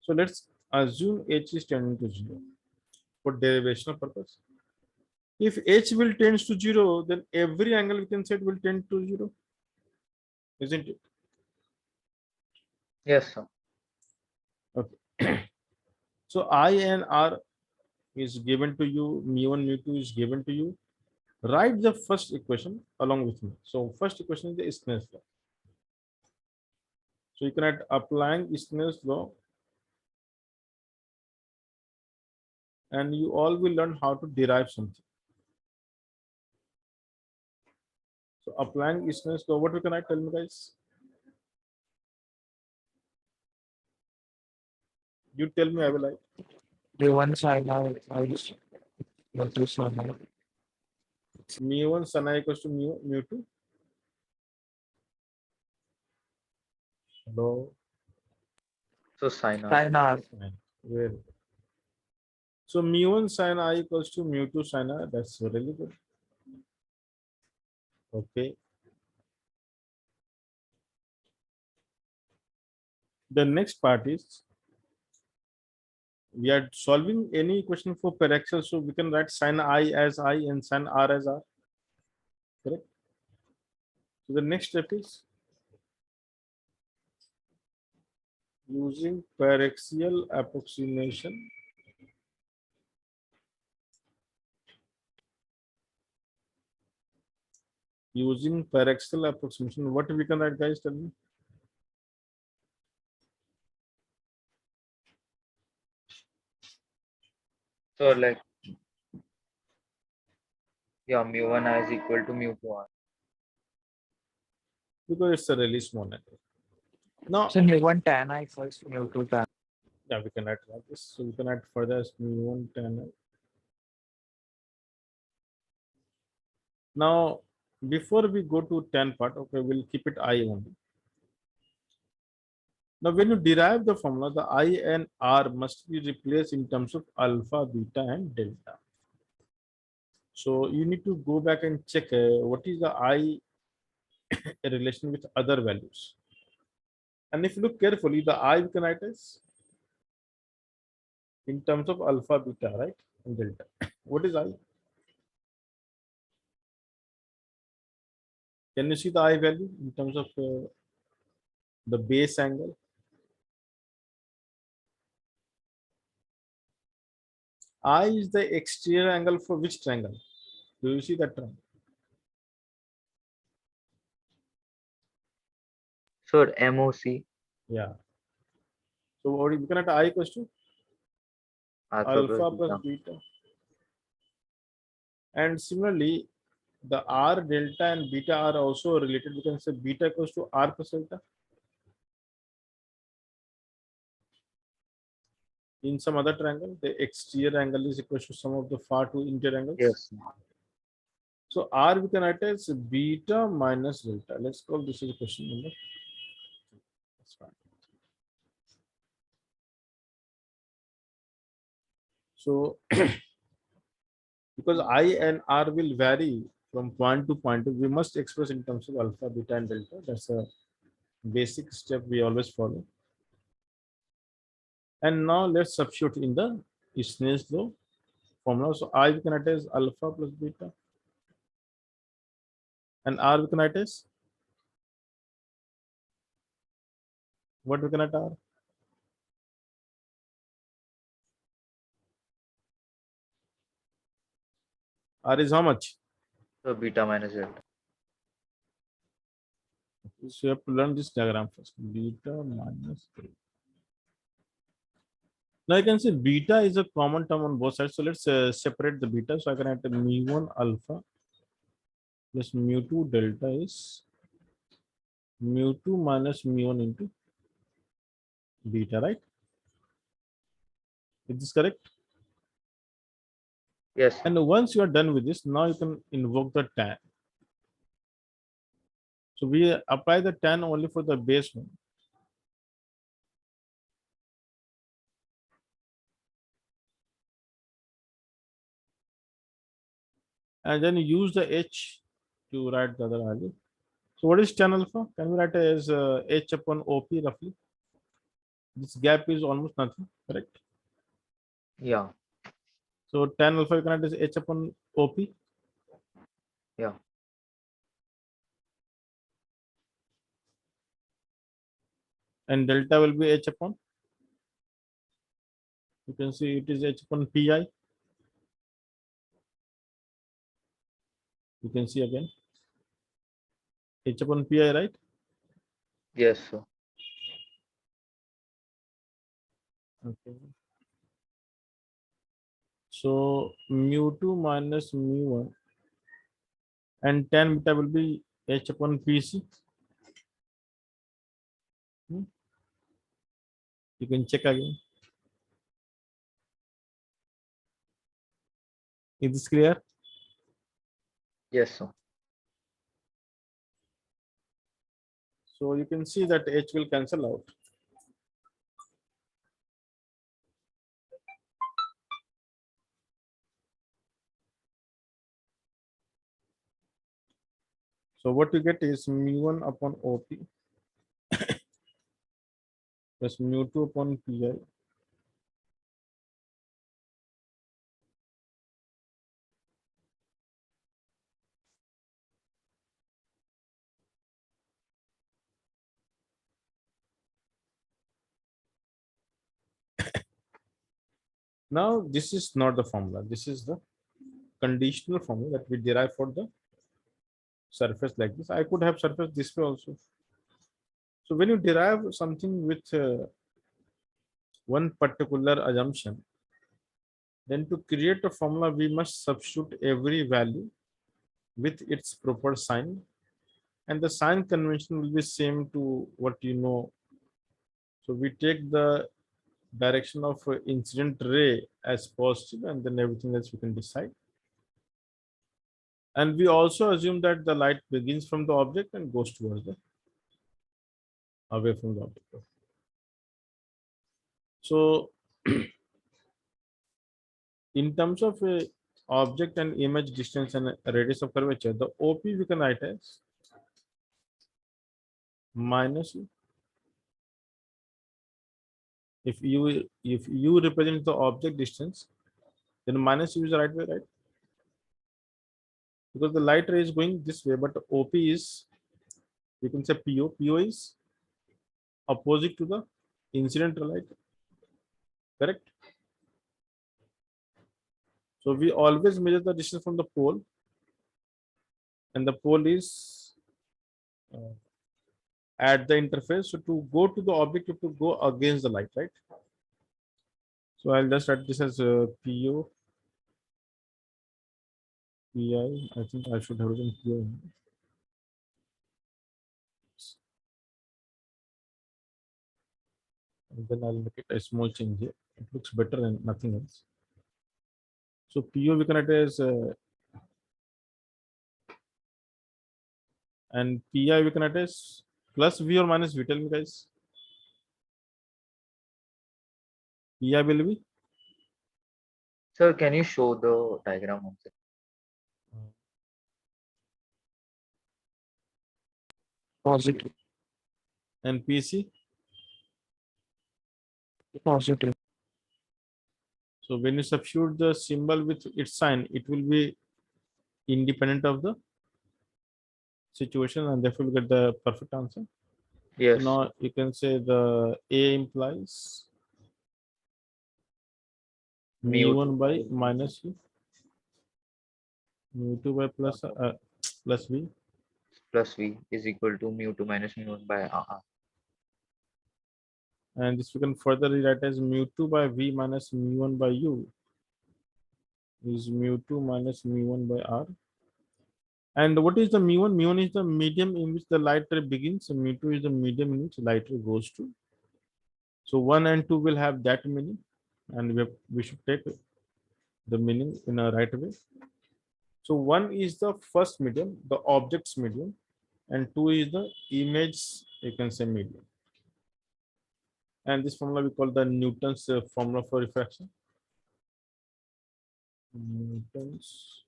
so let's assume H is tending to 0 for derivational purpose. If H will tends to 0, then every angle we can say will tend to 0, isn't it? Yes, sir. Okay. So I and R is given to you, mu1, mu2 is given to you. Write the first equation along with me. So first equation is the Snell's law. So you can write applying Snell's law, and you all will learn how to derive something. So applying Snell's law, what we can write? Tell me, guys. You tell me, I will write. mu1 sin I equals mu2 sin I. mu1 sin I equals to mu2. Hello. So sin R. Sin R. Fine. Very good. So mu1 sin I equals to mu2 sin I. That's really good. Okay. The next part is we are solving any equation for paraxel, so we can write sin I as I and sin R as R. Correct. So the next step is using paraxial approximation. Using paraxial approximation, what we can write, guys? Tell me. So like, yeah, mu1 I is equal to mu2 R. Because it's a really small number. Now, So mu1 tan I equals mu2 tan. yeah, we can write like this. So we can write further as mu1 tan I. Now, before we go to tan part, okay, we'll keep it I only. Now, when you derive the formula, the I and R must be replaced in terms of alpha, beta, and delta. So you need to go back and check what is the I in relation with other values. And if you look carefully, the I we can write as in terms of alpha, beta, right? And delta. What is I? Can you see the I value in terms of the base angle? I is the exterior angle for which triangle? Do you see that triangle? So MOC, Yeah. So what we can write I equals to alpha plus alpha plus beta. beta. And similarly, the R delta and beta are also related. We can say beta equals to R plus delta. In some other triangle, the exterior angle is equal to sum of the far two interior angles. Yes. So R we can write as beta minus delta. Let's call this is question number. That's fine. So because I and R will vary from point to point, we must express in terms of alpha, beta, and delta. That's a basic step we always follow. And now let's substitute in the Snell's law formula. So I we can write as alpha plus beta, and R we can write as what we can write R? R is how much? So beta minus delta. So you have to learn this diagram first. Beta minus delta. Now you can see beta is a common term on both sides. So let's separate the beta. So I can write mu1 alpha plus mu2 delta is mu2 minus mu1 into beta, right? Is this correct? Yes. And once you are done with this, now you can invoke the tan. So we apply the tan only for the base one. And then use the h to write the other value. So what is tan alpha? Can we write as h upon OP roughly? This gap is almost nothing, correct? Yeah. So tan alpha you can write as h upon OP. Yeah. And delta will be h upon. You can see it is h upon pi. You can see again h upon pi, right? Yes. So Okay. So mu2 minus mu1 and tan beta will be h upon pc. You can check again. Is this clear? Yes, sir. So you can see that H will cancel out. So what you get is mu1 upon OP plus mu2 upon PI. Now this is not the formula. This is the conditional formula that we derive for the surface like this. I could have surface this way also. So when you derive something with one particular assumption, then to create a formula, we must substitute every value with its proper sign, and the sign convention will be same to what you know. So we take the direction of incident ray as positive, and then everything else we can decide. And we also assume that the light begins from the object and goes towards the away from the object. So in terms of a object and image distance and radius of curvature, the OP we can write as minus U. If you represent the object distance, then minus U is the right way, right? Because the light ray is going this way, but OP is, we can say PO. PO is opposite to the incident light, correct? So we always measure the distance from the pole, and the pole is at the interface. So to go to the object, you have to go against the light, right? So I'll just write this as PO, PI. I think I should have written PO. And then I'll make it a small change here. It looks better than nothing else. So PO we can write as and PI we can write as plus V or minus V. Tell me, guys. PI will be Sir, can you show the diagram once? Positive. and PC. Positive. So when you substitute the symbol with its sign, it will be independent of the situation, and therefore we get the perfect answer. So Yes. now you can say the A implies mu1 by minus U, mu2 by plus V, Plus V is equal to mu2 minus mu1 by R. and this we can further rewrite as mu2 by V minus mu1 by U is mu2 minus mu1 by R. And what is the mu1? Mu1 is the medium in which the light ray begins, and mu2 is the medium in which light ray goes to. So 1 and 2 will have that meaning, and we should take the meaning in a right way. So 1 is the first medium, the object's medium, and 2 is the image, you can say, medium. And this formula we call the Newton's formula for refraction. Newton's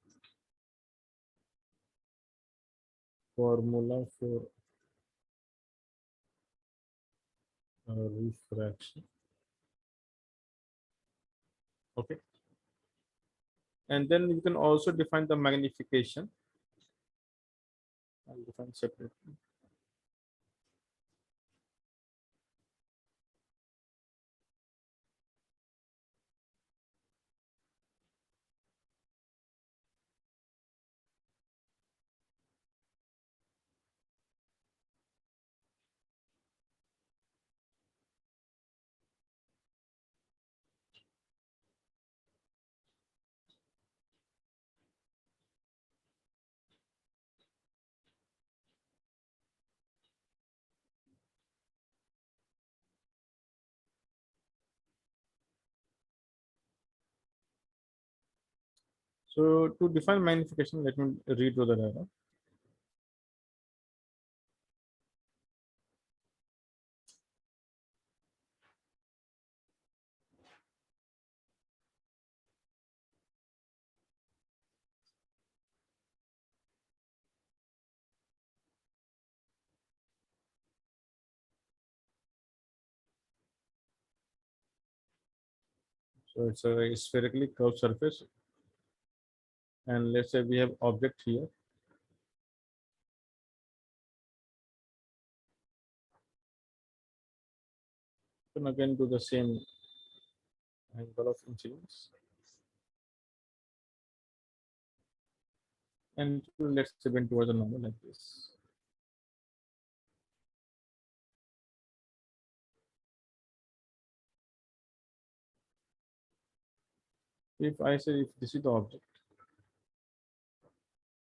formula for refraction. Okay. And then you can also define the magnification. I'll define separately. So to define magnification, let me read through the diagram. So it's a spherically curved surface, and let's say we have object here. Then again do the same angle of incidence, and let's say bend towards the normal like this. If I say if this is the object,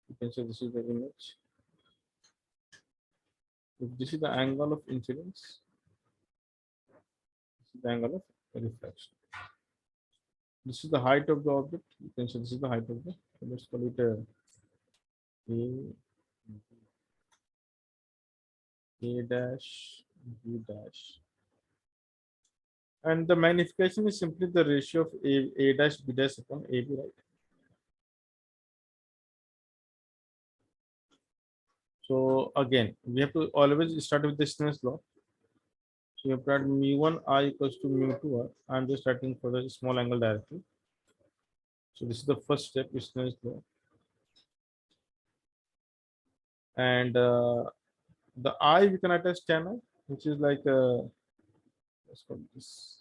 you can say this is the image. If this is the angle of incidence, this is the angle of reflection. This is the height of the object. You can say this is the height of the. Let's call it A dash B dash. And the magnification is simply the ratio of A dash B dash upon AB, right? So again, we have to always start with the Snell's law. So you have got mu1 I equals to mu2 I. I'm just starting for the small angle directly. So this is the first step, is Snell's law. And the I we can attach tan I, which is like let's call this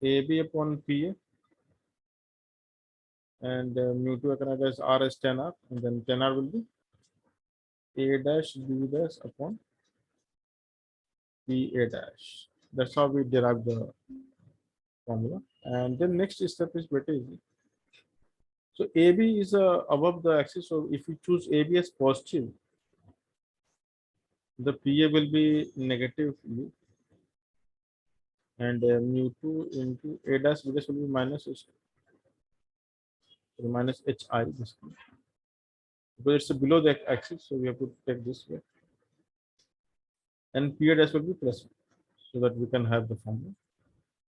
AB upon PA. And mu2 I can attach R as tan R, and then tan R will be A dash B dash upon PA dash. That's how we derive the formula. And then next step is very easy. So AB is above the axis. So if we choose AB as positive, the PA will be negative U, and mu2 into A dash B dash will be minus H, so minus HI basically. Because it's below the axis, so we have to take this way. And PA dash will be plus 1, so that we can have the formula.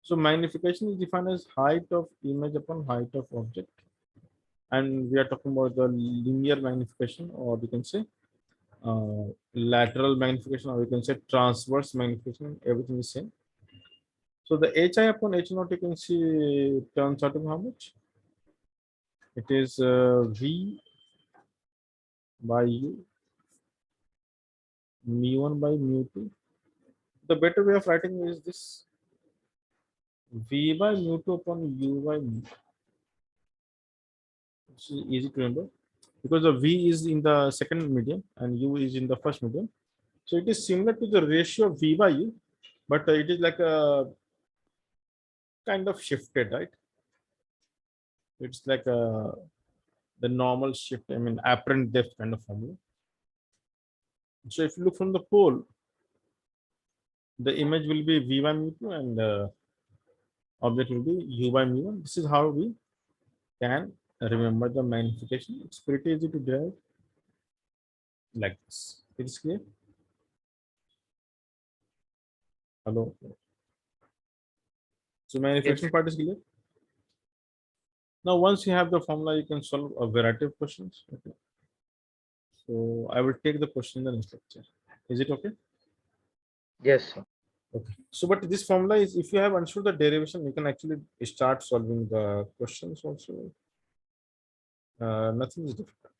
So magnification is defined as height of image upon height of object. And we are talking about the linear magnification, or we can say lateral magnification, or we can say transverse magnification. Everything is same. So the HI upon H naught, you can see turns out to be how much? It is V by U, mu1 by mu2. The better way of writing is this: V by mu2 upon U by mu. This is easy to remember because the V is in the second medium and U is in the first medium. So it is similar to the ratio of V by U, but it is like a kind of shifted, right? It's like the normal shift, I mean, apparent depth kind of formula. So if you look from the pole, the image will be V by mu2 and object will be U by mu1. This is how we can remember the magnification. It's pretty easy to derive like this. It is clear? Hello. So magnification part is clear. Now, once you have the formula, you can solve a variety of questions. Okay. So I will take the question in the next lecture. Is it okay? Yes, sir. Okay. So, but this formula is, if you have understood the derivation, you can actually start solving the questions also. Nothing is difficult.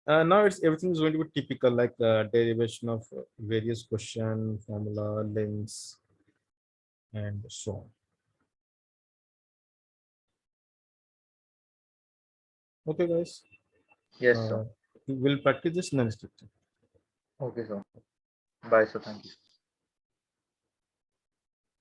Now it's everything is going to be typical, like the derivation of various question, formula, links, and so on. Okay, guys. Yes, sir. We will practice this in the next lecture. Okay, sir. Bye, sir. Thank you.